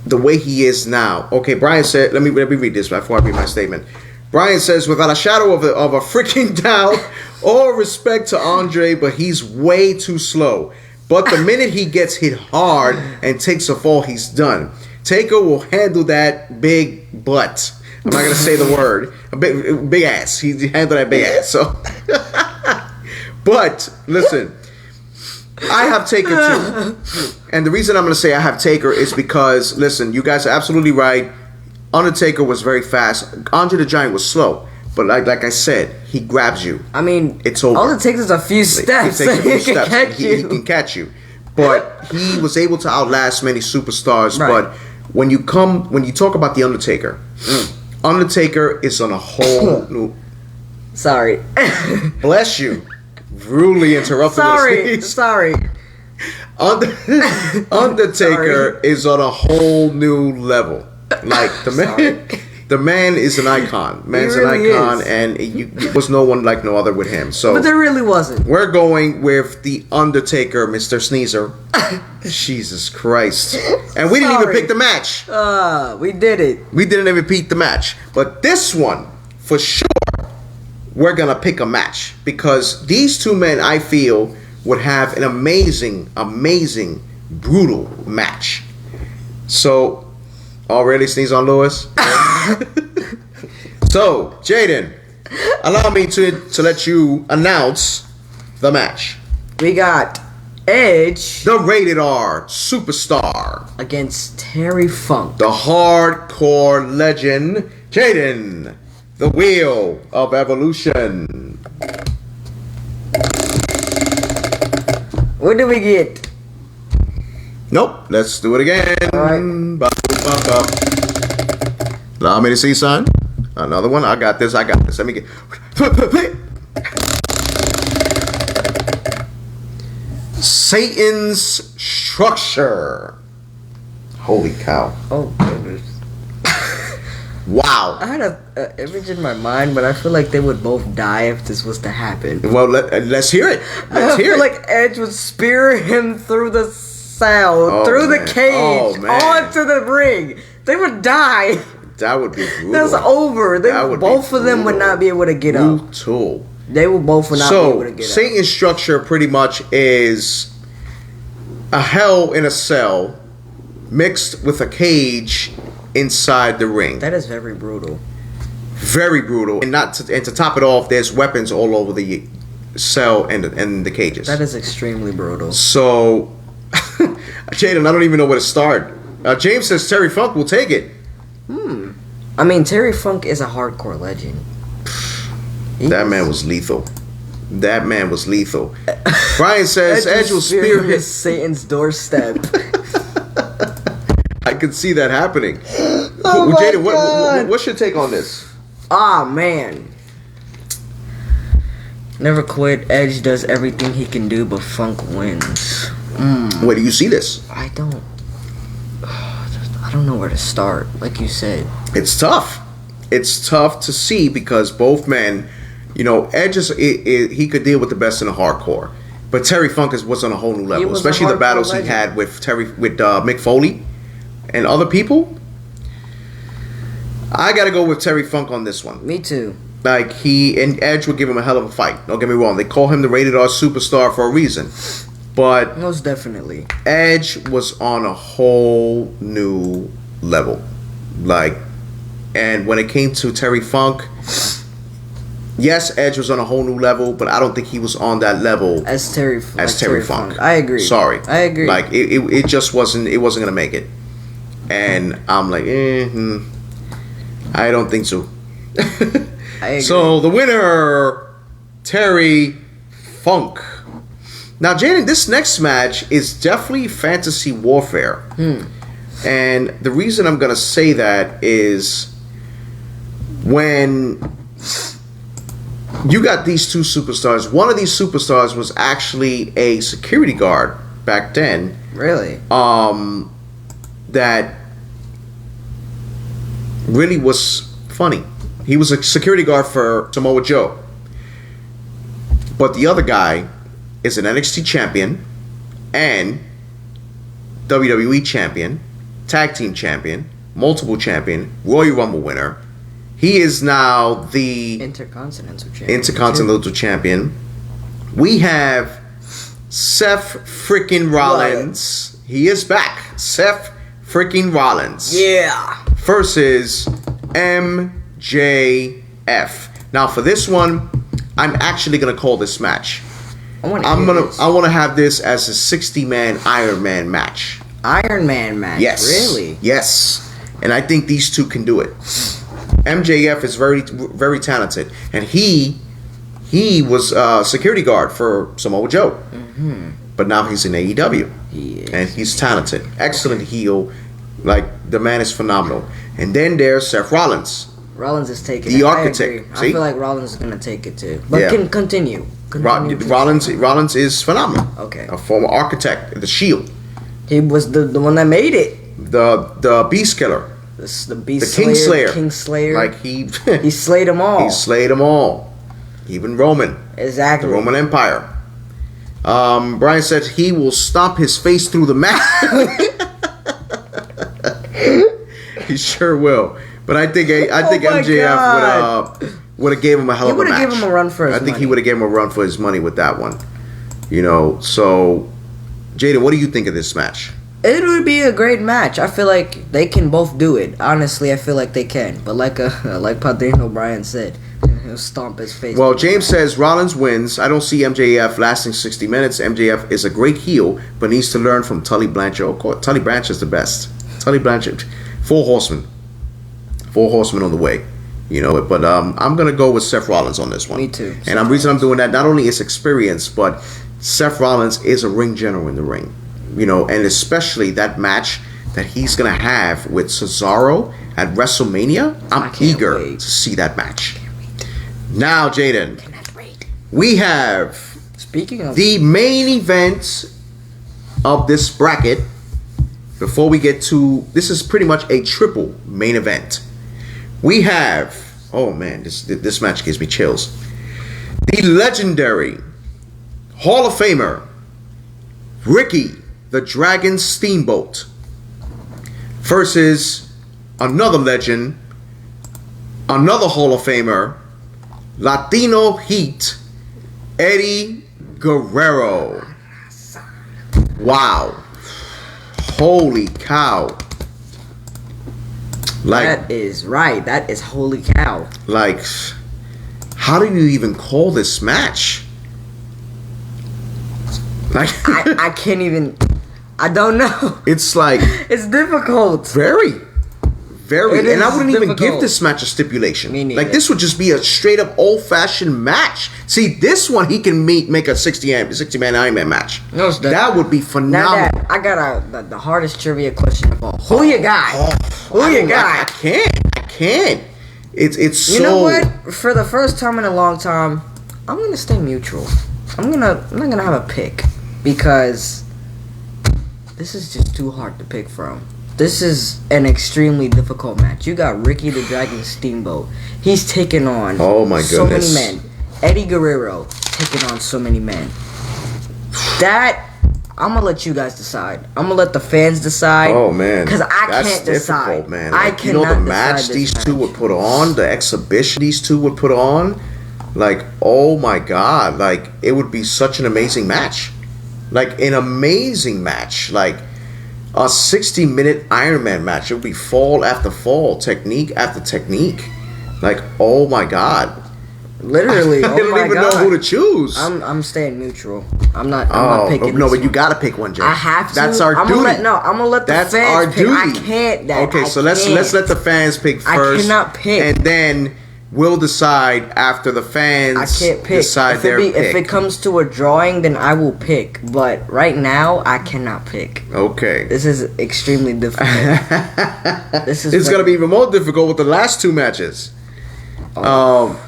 the way he is now. Okay, Brian said, let me read this before I read my statement. Brian says, without a shadow of a freaking doubt, all respect to Andre, but he's way too slow. But the minute he gets hit hard and takes a fall, he's done. Taker will handle that big butt. I'm not gonna say the word. A big ass. He handled that big ass. So, but listen, I have Taker too, and the reason I'm gonna say I have Taker is because listen, you guys are absolutely right. Undertaker was very fast. Andre the Giant was slow, but like I said, he grabs you. I mean, It's over. All it takes is a few steps. He takes a few and he can steps. catch He you. can catch you, but he was able to outlast many superstars. Right. But when you talk about the Undertaker, Undertaker is on a whole new. Sorry. Bless you. Rudely interrupted. Sorry. Undertaker is on a whole new level. Like the man is an icon. Man's really an icon, is. and there was no one like no other with him. So But there really wasn't. we're going with the Undertaker, Mr. Sneezer. Jesus Christ! And we didn't even Sorry. pick the match. We did it. We didn't even pick the match. But this one, for sure, we're gonna pick a match because these two men, I feel, would have an amazing, brutal match. So, already sneeze on Lewis. So, Jaden, allow me to let you announce the match. We got Edge The Rated R Superstar, against Terry Funk. the hardcore legend, Jaden, the Wheel of Evolution. What do we get? Nope, let's do it again. Alright. Allow me to see, son. Another one. I got this. Let me get. Satan's Structure. Holy cow. Oh goodness. Wow. I had a image in my mind, but I feel like they would both die if this was to happen. Well, let's hear it. Let's I hear feel it. like Edge would spear him through the cell, Oh, through man. the cage, Oh, man. onto the ring. They would die. That would be brutal. That's over. That would be Both of them would brutal. not be able to get up. Brutal. They would both would not be able to So, get up. Satan's Structure pretty much is a hell in a cell mixed with a cage inside the ring. That is very brutal. Very brutal. And to top it off, there's weapons all over the cell and the cages. That is extremely brutal. So, Jaden, I don't even know where to start. James says Terry Funk will take it. I mean, Terry Funk is a hardcore legend. That man was lethal. That man was lethal. Brian says Edge will spearhead Satan's doorstep. I could see that happening. Oh my Jaden, God. what's your take on this? Ah, man. Never quit. Edge does everything he can do, but Funk wins. Where do you see this? I don't know where to start. Like you said, It's tough. It's tough to see because both men, Edge he could deal with the best in the hardcore, but Terry Funk was on a whole new level, was a especially the hardcore battles legend. he had with Mick Foley and other people. I got to go with Terry Funk on this one. me too. Like he and Edge would give him a hell of a fight. Don't get me wrong; they call him the rated R superstar for a reason. But Most definitely. Edge was on a whole new level. And when it came to Terry Funk, yes, Edge was on a whole new level, but I don't think he was on that level As Terry Funk. I agree. Sorry, I agree. Like it just wasn't. It wasn't gonna make it. And I'm like, I don't think so. I agree. So the winner, Terry Funk. Now, Jaden, this next match is definitely fantasy warfare. And the reason I'm going to say that is when you got these two superstars, one of these superstars was actually a security guard back then. Really? That really was funny. He was a security guard for Samoa Joe. But the other guy is an NXT champion and WWE champion, tag team champion, multiple champion, Royal Rumble winner. He is now the Intercontinental champion. We have Seth freaking Rollins. He is back. Seth freaking Rollins. Yeah. Versus MJF. Now for this one, I'm actually gonna call this match. I want to have this as a 60-man Iron Man match. Iron Man match. Yes. Really? Yes. And I think these two can do it. MJF is very, very talented, and he was a security guard for Samoa Joe. But now he's in AEW, and he's talented, excellent heel. Like the man is phenomenal. And then there's Seth Rollins. Rollins is taking the it. architect. I feel like Rollins is gonna take it too. But continue. Rollins is phenomenal. Okay. A former architect, the Shield. He was the one that made it. The Beast Killer. The Beast The Slayer. King Slayer. Like he slayed them all. He slayed them all. Even Roman. Exactly. The Roman Empire. Brian said he will stomp his face through the mat. He sure will. But I think MJF would have gave him a hell of a match. He would have given him a run for his money. I think he would have given him a run for his money with that one. So Jada, what do you think of this match? It would be a great match. I feel like they can both do it. Honestly, I feel like they can. But like Padrino O'Brien said, he'll stomp his face. Well, James says Rollins wins. I don't see MJF lasting 60 minutes. MJF is a great heel, but needs to learn from Tully Blanchard. Of course, Tully Blanchard's the best. Tully Blanchard, 4 horsemen. 4 horsemen on the way. But I'm going to go with Seth Rollins on this one. Me too. And the reason I'm doing that, not only is experience, but Seth Rollins is a ring general in the ring. And especially that match that he's going to have with Cesaro at WrestleMania. I'm eager to see that match. Now, Jaden, we have the main event of this bracket. Before we get to, this is pretty much a triple main event. We have, oh man, this match gives me chills. The legendary Hall of Famer Ricky the Dragon Steamboat versus another legend, another Hall of Famer, Latino Heat, Eddie Guerrero. Wow. Holy cow. That is right. That is holy cow. How do you even call this match? Like I can't even. I don't know. it's like It's difficult. very, It and I is wouldn't even give difficult. this match a stipulation. Me neither. Like this would just be a straight up old fashioned match. See, this one he can make a 60 man Iron Man match. No, it's that would be Now phenomenal. that I got the hardest trivia question of all. Who you got? Who you I got? can't. It's so. You know what? For the first time in a long time, I'm gonna stay neutral. I'm not gonna have a pick because this is just too hard to pick from. This is an extremely difficult match. You got Ricky the Dragon Steamboat. He's taking on Oh my so many goodness. men. Eddie Guerrero taking on so many men. That I'm gonna let you guys decide. I'm gonna let the fans decide. Oh man, because I That's can't decide. difficult, man. I Like, you know cannot the match decide these this two match. would put on, the exhibition these two would put on, like oh my god, like it would be such an amazing match, like an amazing match, like a 60-minute Iron Man match. It would be fall after fall, technique after technique, like oh my god. Literally, I oh don't my even God. know who to choose. I'm staying neutral. I'm not picking. No, this but you one. gotta pick one, Jay. I have to. That's our I'm duty. I'm gonna let the That's fans our pick. duty. I can't. Okay, I so let's can't. let the fans pick I first. cannot pick. and then we'll decide after the fans. I can't pick. Decide their pick. If it comes to a drawing, then I will pick. But right now, I cannot pick. Okay. This is extremely difficult. This is. It's gonna be even more difficult with the last two matches. Oh.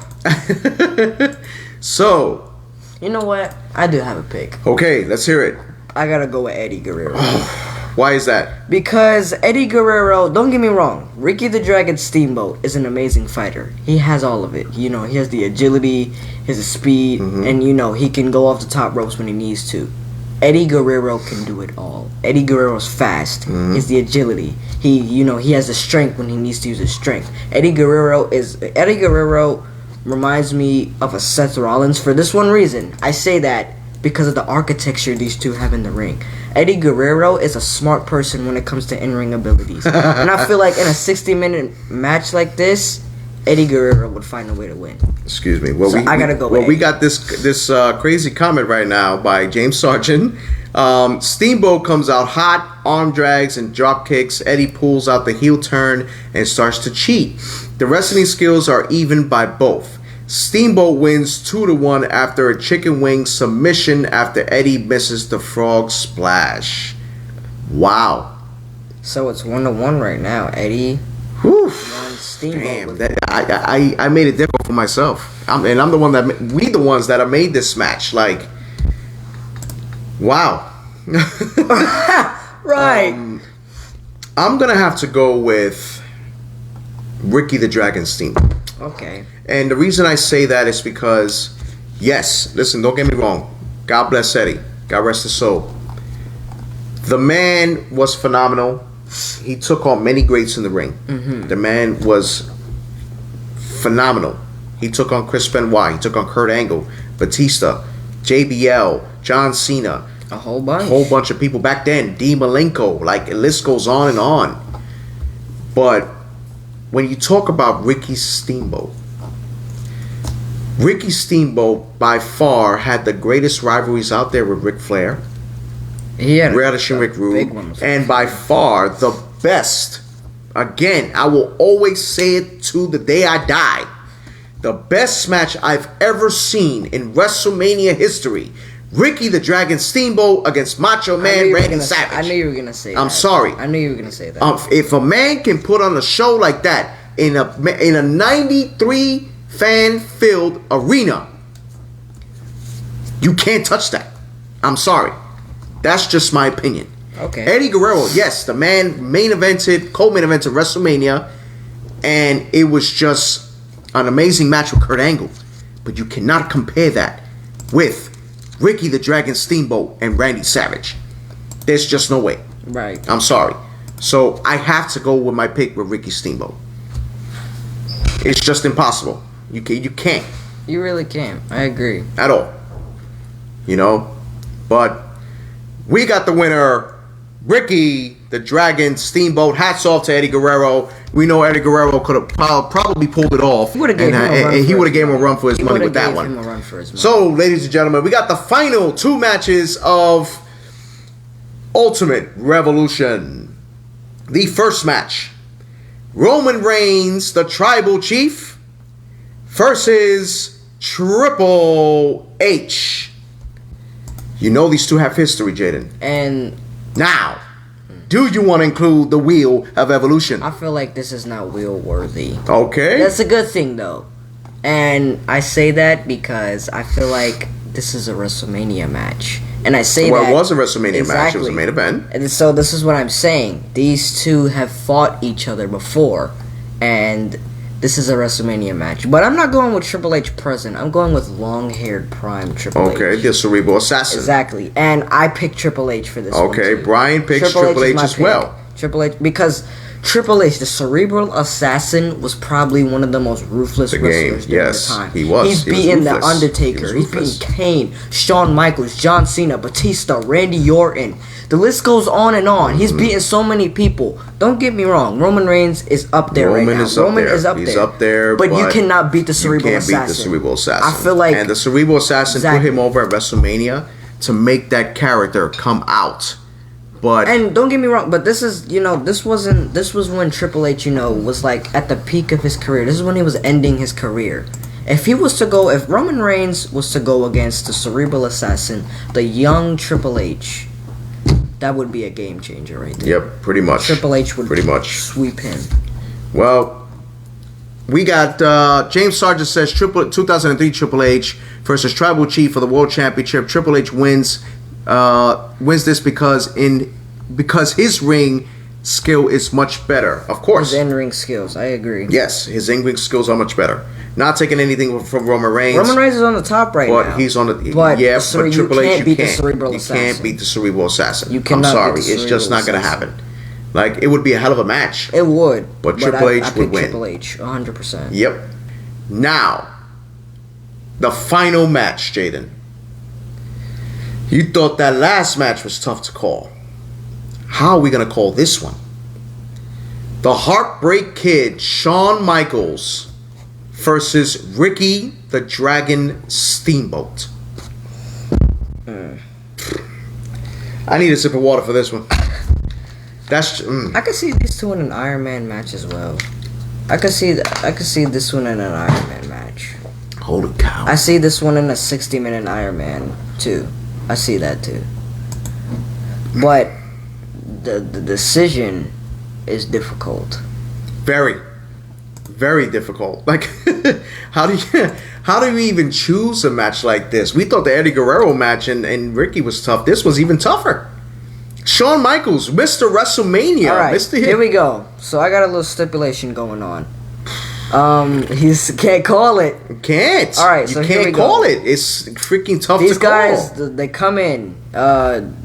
So You know what? I do have a pick. okay, let's hear it. I gotta go with Eddie Guerrero. Why is that? Because Eddie Guerrero, don't get me wrong, Ricky the Dragon Steamboat is an amazing fighter. He has all of it. You know, he has the agility, he has the speed, and you know, he can go off the top ropes when he needs to. Eddie Guerrero can do it all. Eddie Guerrero's fast. He has the agility. He has the strength when he needs to use his strength. Eddie Guerrero reminds me of a Seth Rollins for this one reason. I say that because of the architecture these two have in the ring. Eddie Guerrero is a smart person when it comes to in-ring abilities. And I feel like in a 60-minute match like this, Eddie Guerrero would find a way to win. Excuse me. Well, So I gotta go with we Eddie. got this crazy comment right now by James Sargent. Steamboat comes out hot, arm drags and drop kicks. Eddie pulls out the heel turn and starts to cheat. The wrestling skills are even by both. Steamboat wins 2-1 after a chicken wing submission after Eddie misses the frog splash. Wow. So it's 1-1 right now. Eddie Whew. won Steamboat. Damn, with- that, I made it difficult for myself. I'm the one that we the ones that have made this match. Like, wow. Right. I'm gonna have to go with Ricky the Dragon Steamboat. Okay. And the reason I say that is because, yes, listen, don't get me wrong. God bless Eddie. God rest his soul. The man was phenomenal. He took on many greats in the ring. The man was phenomenal. He took on Chris Benoit. He took on Kurt Angle, Batista, JBL, John Cena, A whole bunch. a whole bunch of people back then. Dean Malenko, like the list goes on and on. But when you talk about Ricky Steamboat by far had the greatest rivalries out there with Ric Flair, He had Radish and Rick big Rude, one. and by far the best. Again, I will always say it to the day I die. The best match I've ever seen in WrestleMania history. Ricky the Dragon Steamboat against Macho Man Randy Savage. I knew you were gonna say that. I'm sorry. I knew you were gonna say that. If a man can put on a show like that in a 93 fan filled arena, you can't touch that. I'm sorry. That's just my opinion. Okay. Eddie Guerrero, yes, the man co-main evented WrestleMania, and it was just an amazing match with Kurt Angle. But you cannot compare that with Ricky the Dragon Steamboat and Randy Savage. There's just no way. Right. I'm sorry. So I have to go with my pick with Ricky Steamboat. It's just impossible. You can't You really can. I agree. at all. You know? But we got the winner Ricky the Dragon Steamboat. Hats off to Eddie Guerrero. We know Eddie Guerrero could have probably pulled it off. He would have gave him a run for his money with that one. So, ladies and gentlemen, we got the final 2 matches of Ultimate Revolution. The first match, Roman Reigns, the Tribal Chief, versus Triple H. You know these two have history, Jaden. And now, do you want to include the Wheel of Evolution? I feel like this is not wheel worthy. Okay. That's a good thing, though. And I say that because I feel like this is a WrestleMania match. And I say well, that... Well, it was a WrestleMania match. It was a main event. And so this is what I'm saying. These two have fought each other before. And this is a WrestleMania match. But I'm not going with Triple H present. I'm going with long-haired prime Triple H. Okay, the Cerebral Assassin. Exactly. And I picked Triple H for this one, okay, too. Brian picks Triple H as well. Triple H, because Triple H, the Cerebral Assassin, was probably one of the most ruthless wrestlers during the time. He was. He's beaten The Undertaker. He's beaten Kane, Shawn Michaels, John Cena, Batista, Randy Orton. The list goes on and on. He's beaten so many people. Don't get me wrong. Roman Reigns is up there right now. Roman is up there. He's up there. But you cannot beat the Cerebral Assassin. You can't beat the Cerebral Assassin. I feel like... And the Cerebral Assassin put him over at WrestleMania to make that character come out. But and don't get me wrong, but this is, this was when Triple H, was like at the peak of his career. This is when he was ending his career. If Roman Reigns was to go against the Cerebral Assassin, the young Triple H, that would be a game changer right there. Yep, pretty much. Triple H would sweep him. Well, we got James Sargent says 2003 Triple H versus Tribal Chief for the World Championship. Triple H wins this because his ring skill is much better. Of course, his in-ring skills. I agree. Yes, his in-ring skills are much better. Not taking anything from Roman Reigns. Roman Reigns is on the top right now. But he's on the but Triple H you can't beat the Cerebral Assassin. You cannot. I'm sorry, it's just not going to happen. Like, it would be a hell of a match. It would. But Triple H would win. Triple H, 100%. Yep. Now, the final match, Jaden. You thought that last match was tough to call. How are we going to call this one? The Heartbreak Kid, Shawn Michaels, versus Ricky the Dragon Steamboat. I need a sip of water for this one. I could see these two in an Iron Man match as well. I could see this one in an Iron Man match. Holy cow! I see this one in a 60-minute Iron Man too. I see that too. But the decision is difficult. Very, very difficult. Like, how do you even choose a match like this? We thought the Eddie Guerrero match and Ricky was tough. This was even tougher. Shawn Michaels, Mr. WrestleMania. All right, Mr. Here we go. So I got a little stipulation going on. He can't call it. Can't. All right, so you here we can't go. call it. It's freaking tough These to call. guys, they come in.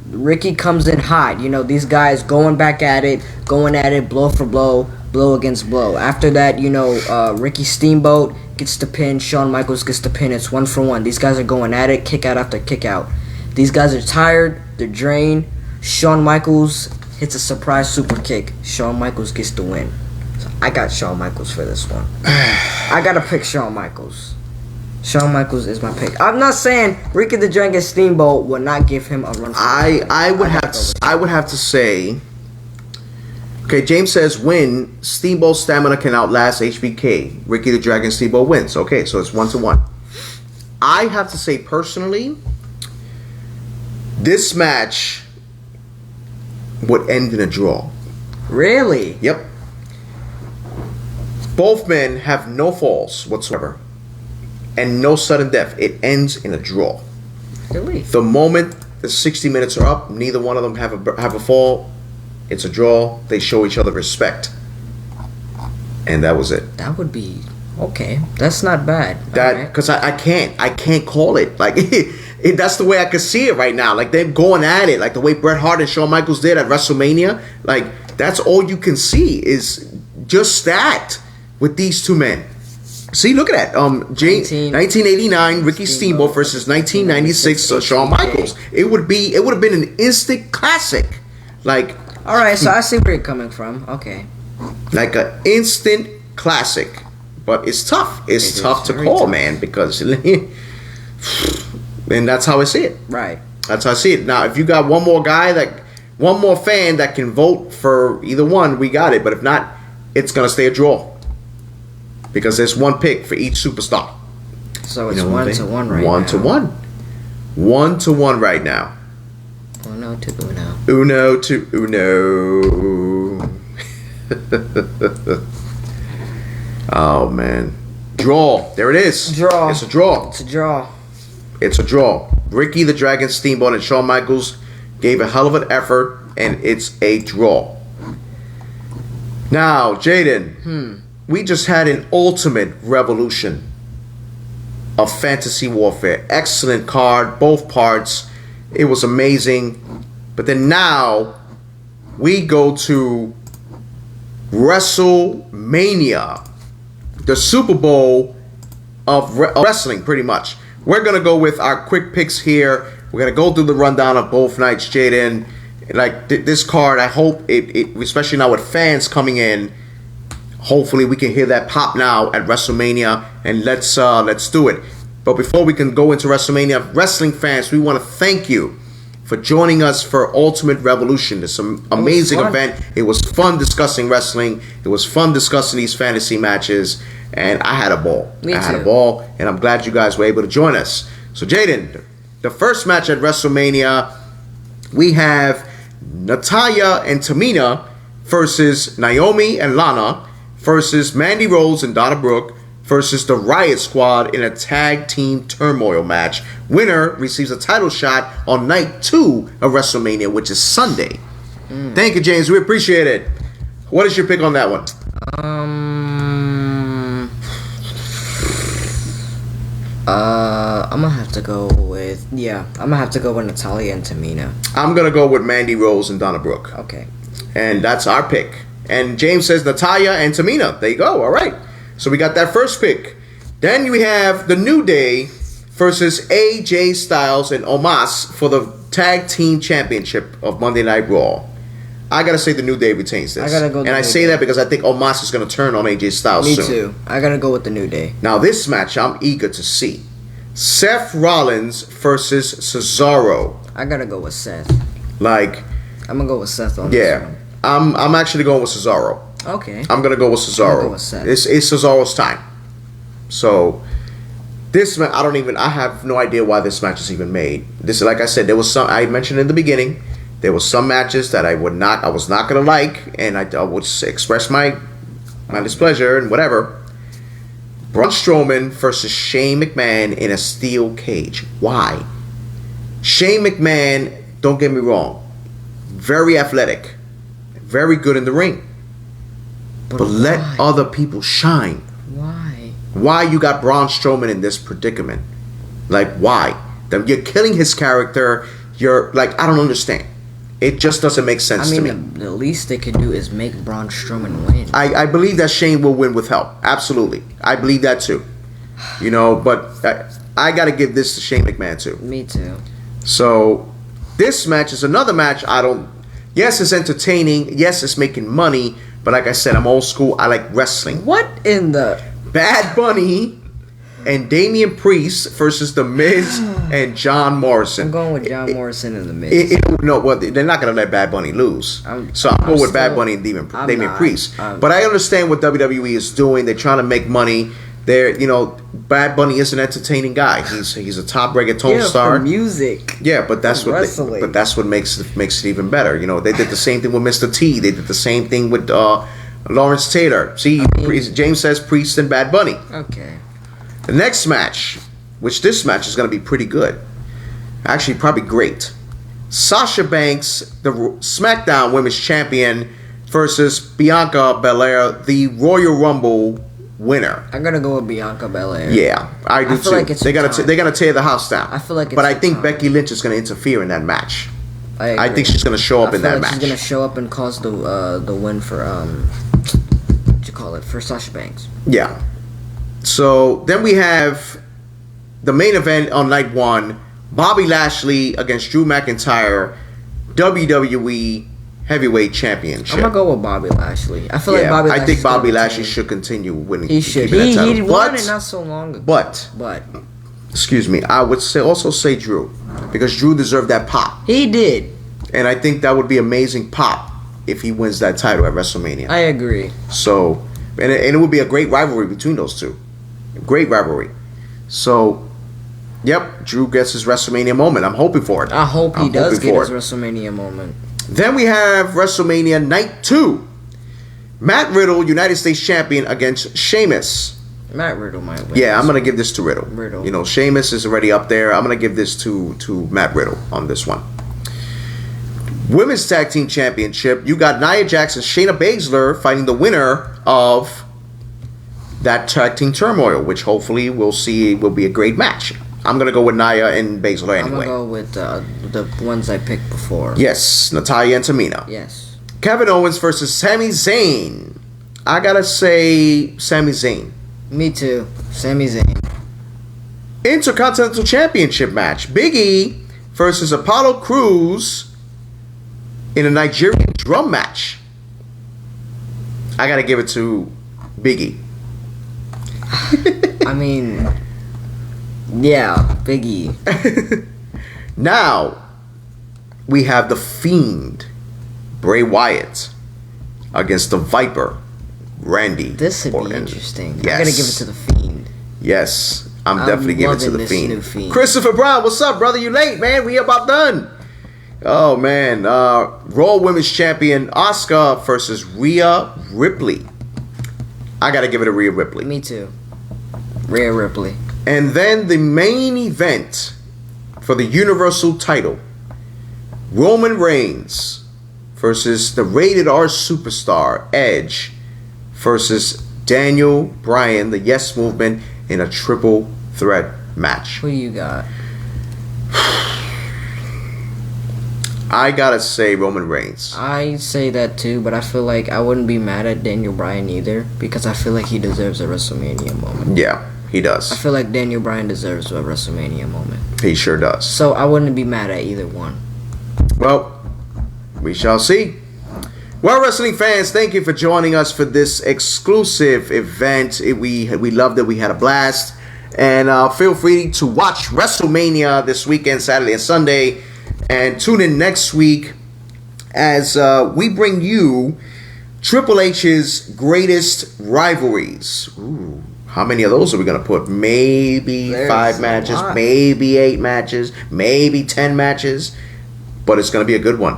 Ricky comes in hot. These guys going back at it, blow for blow, blow against blow. After that, Ricky Steamboat gets the pin. Shawn Michaels gets the pin. It's 1-for-1. These guys are going at it, kick out after kick out. These guys are tired. They're drained. Shawn Michaels hits a surprise super kick. Shawn Michaels gets the win. So I got Shawn Michaels for this one. I gotta pick Shawn Michaels. Shawn Michaels is my pick. I'm not saying Ricky the Dragon Steamboat would not give him a run. I would have to say. Okay, James says win. Steamboat stamina can outlast HBK. Ricky the Dragon Steamboat wins. Okay, so it's 1-1. I have to say personally, this match would end in a draw. Really? Yep. Both men have no falls whatsoever and no sudden death. It ends in a draw. Really? The moment the 60 minutes are up, neither one of them have a fall. It's a draw. They show each other respect, and that was it. That would be okay. That's not bad. That because I can't call it like. That's the way I could see it right now. Like, they're going at it. Like, the way Bret Hart and Shawn Michaels did at WrestleMania. Like, that's all you can see is just that with these two men. See, look at that. 1989 Ricky Steamboat versus 1996 Shawn Michaels. It would have been an instant classic Like, All right, so I see where you're coming from. Okay. like an instant classic. But it's tough. It's It tough is to very call, tough. man, because and that's how I see it. Right. That's how I see it. Now, if you got one more fan that can vote for either one, we got it. But if not, it's gonna stay a draw because there's one pick for each superstar. So You it's know what I'm 1 to saying? 1 right now. 1 to 1 right now. Uno to uno. Uno to uno. Oh man, draw. There it is. Draw. It's a draw. It's a draw. It's a draw. Ricky the Dragon Steamboat and Shawn Michaels gave a hell of an effort, and it's a draw. Now, Jaden, we just had an ultimate revolution of fantasy warfare. Excellent card, both parts. It was amazing. But then now we go to WrestleMania, the Super Bowl of wrestling, pretty much. We're going to go with our quick picks here. We're going to go through the rundown of both nights, Jaden. Like, this card, I hope, it especially now with fans coming in, hopefully we can hear that pop now at WrestleMania, and let's do it. But before we can go into WrestleMania, wrestling fans, we want to thank you for joining us for Ultimate Revolution. It's an amazing event. It was fun discussing wrestling. It was fun discussing these fantasy matches, and I had a ball. Me I had a too. ball, and I'm glad you guys were able to join us. So, Jaden, the first match at WrestleMania, we have Natalya and Tamina versus Naomi and Lana versus Mandy Rose and Donna Brooke versus the Riot Squad in a tag team turmoil match. Winner receives a title shot on night 2 of WrestleMania, which is Sunday. Thank you, James. We appreciate it. What is your pick on that one? I'm gonna have to go with Natalya and Tamina. I'm going to go with Mandy Rose and Donna Brooke. Okay. And that's our pick. And James says Natalya and Tamina. There you go. All right. So we got that first pick. Then we have the New Day versus AJ Styles and Omos for the Tag Team Championship of Monday Night Raw. I gotta say the New Day retains this. I gotta go and the I New say Day. that because I think Omos is gonna turn on AJ Styles Me soon. too. I gotta go with the New Day. Now this match I'm eager to see. Seth Rollins versus Cesaro. I gotta go with Seth. Like, I'm gonna go with Seth on this yeah. one. I'm actually going with Cesaro. Okay. I'm gonna go with Cesaro. I'm gonna go with Seth. It's Cesaro's time. So this match, I have no idea why this match is even made. This, like I said, there was some I mentioned in the beginning. There was some matches that I was not gonna like, and I would express my displeasure and whatever. Braun Strowman versus Shane McMahon in a steel cage. Why? Shane McMahon, don't get me wrong, very athletic, very good in the ring. But let why? other people shine. Why? Why you got Braun Strowman in this predicament? Like, why? You're killing his character. You're like, I don't understand. It just doesn't make sense I to mean, me. the least they could do is make Braun Strowman win. I believe that Shane will win with help. Absolutely. I believe that too. You know, but I got to give this to Shane McMahon too. Me too. So this match is another match yes, it's entertaining. Yes, it's making money. But like I said, I'm old school. I like wrestling. What in the... Bad Bunny and Damian Priest versus The Miz and John Morrison. I'm going with John Morrison in the Miz. No, well, they're not going to let Bad Bunny lose. I'm going with Bad Bunny and Damian Priest. But I understand what WWE is doing. They're trying to make money. Bad Bunny is an entertaining guy. He's a top reggaeton star. For music. Yeah, but that's what wrestling. but that's what makes it even better. You know, they did the same thing with Mr. T. They did the same thing with Lawrence Taylor. See, James says Priest and Bad Bunny. Okay. The next match, which this match is going to be pretty good. Actually, probably great. Sasha Banks, the SmackDown Women's Champion, versus Bianca Belair, the Royal Rumble winner. I'm gonna go with Bianca Belair. Yeah, I do I feel too. like it's they're time. gonna tear the house down. I feel like it's but I the think time. Becky Lynch is gonna interfere in that match. I I think she's gonna show up in that match. She's gonna show up and cause the win for what you call it, for Sasha Banks. Yeah. So then we have the main event on night 1: Bobby Lashley against Drew McIntyre, WWE Heavyweight Championship. I'm gonna go with Bobby Lashley. I feel like Yeah, Bobby. I think Lashley's Bobby gonna Lashley retain. should continue winning. He should. keeping that He title. won it not so long ago. But excuse me, I would also say Drew, because Drew deserved that pop, he did. and I think that would be amazing pop if he wins that title at WrestleMania. I agree. So, and it would be a great rivalry between those two. Great rivalry. So, yep, Drew gets his WrestleMania moment. I'm hoping for it. I hope he I'm does hoping get for his WrestleMania moment. Then we have WrestleMania Night 2. Matt Riddle, United States Champion, against Sheamus. Matt Riddle might win. Yeah, I'm going to give this to Riddle. Riddle. You know, Sheamus is already up there. I'm going to give this to Matt Riddle on this one. Women's Tag Team Championship. You got Nia Jax and Shayna Baszler fighting the winner of that Tag Team Turmoil, which hopefully we'll see will be a great match. I'm going to go with Nia and Baszler I'm anyway. gonna go with the ones I picked before. Yes, Natalya and Tamina. Yes. Kevin Owens versus Sami Zayn. I got to say Sami Zayn. Me too. Sami Zayn. Intercontinental Championship match. Big E versus Apollo Crews in a Nigerian drum match. I got to give it to Big E. I mean, yeah, Big E. Now, we have the Fiend, Bray Wyatt, against the Viper, Randy This would be Orton. interesting. Yes. I'm gonna give it to the Fiend. Yes, I'm I'm definitely giving it to loving the this Fiend. new Fiend. Christopher Brown, what's up, brother? You late, man. We about done. Oh, man. Raw Women's Champion, Asuka versus Rhea Ripley. I got to give it to Rhea Ripley. Me too. Rhea Ripley. And then the main event for the Universal title, Roman Reigns versus the Rated R superstar, Edge, versus Daniel Bryan, the Yes Movement, in a triple threat match. Who you got? I gotta say Roman Reigns. I say that too, but I feel like I wouldn't be mad at Daniel Bryan either because I feel like he deserves a WrestleMania moment. Yeah, he I does. feel like Daniel Bryan deserves a WrestleMania moment. He sure does. So I wouldn't be mad at either one. Well, we shall see. Well, wrestling fans, thank you for joining us for this exclusive event. We loved it. We had a blast. And feel free to watch WrestleMania this weekend, Saturday and Sunday. And tune in next week as we bring you Triple H's greatest rivalries. Ooh, how many of those are we going to put? Maybe There's 5 a matches, lot. maybe 8 matches, maybe 10 matches. But it's going to be a good one.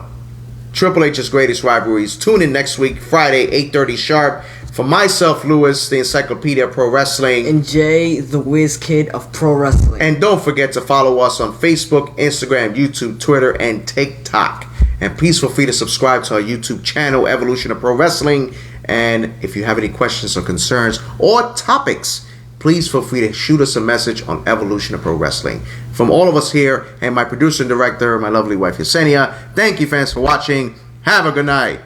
Triple H's greatest rivalries. Tune in next week, Friday, 8:30 sharp. For myself, Lewis, the Encyclopedia of Pro Wrestling. And Jay, the Whiz Kid of Pro Wrestling. And don't forget to follow us on Facebook, Instagram, YouTube, Twitter, and TikTok. And please feel free to subscribe to our YouTube channel, Evolution of Pro Wrestling. And if you have any questions or concerns or topics, please feel free to shoot us a message on Evolution of Pro Wrestling. From all of us here and my producer and director, my lovely wife Yesenia, thank you fans for watching. Have a good night.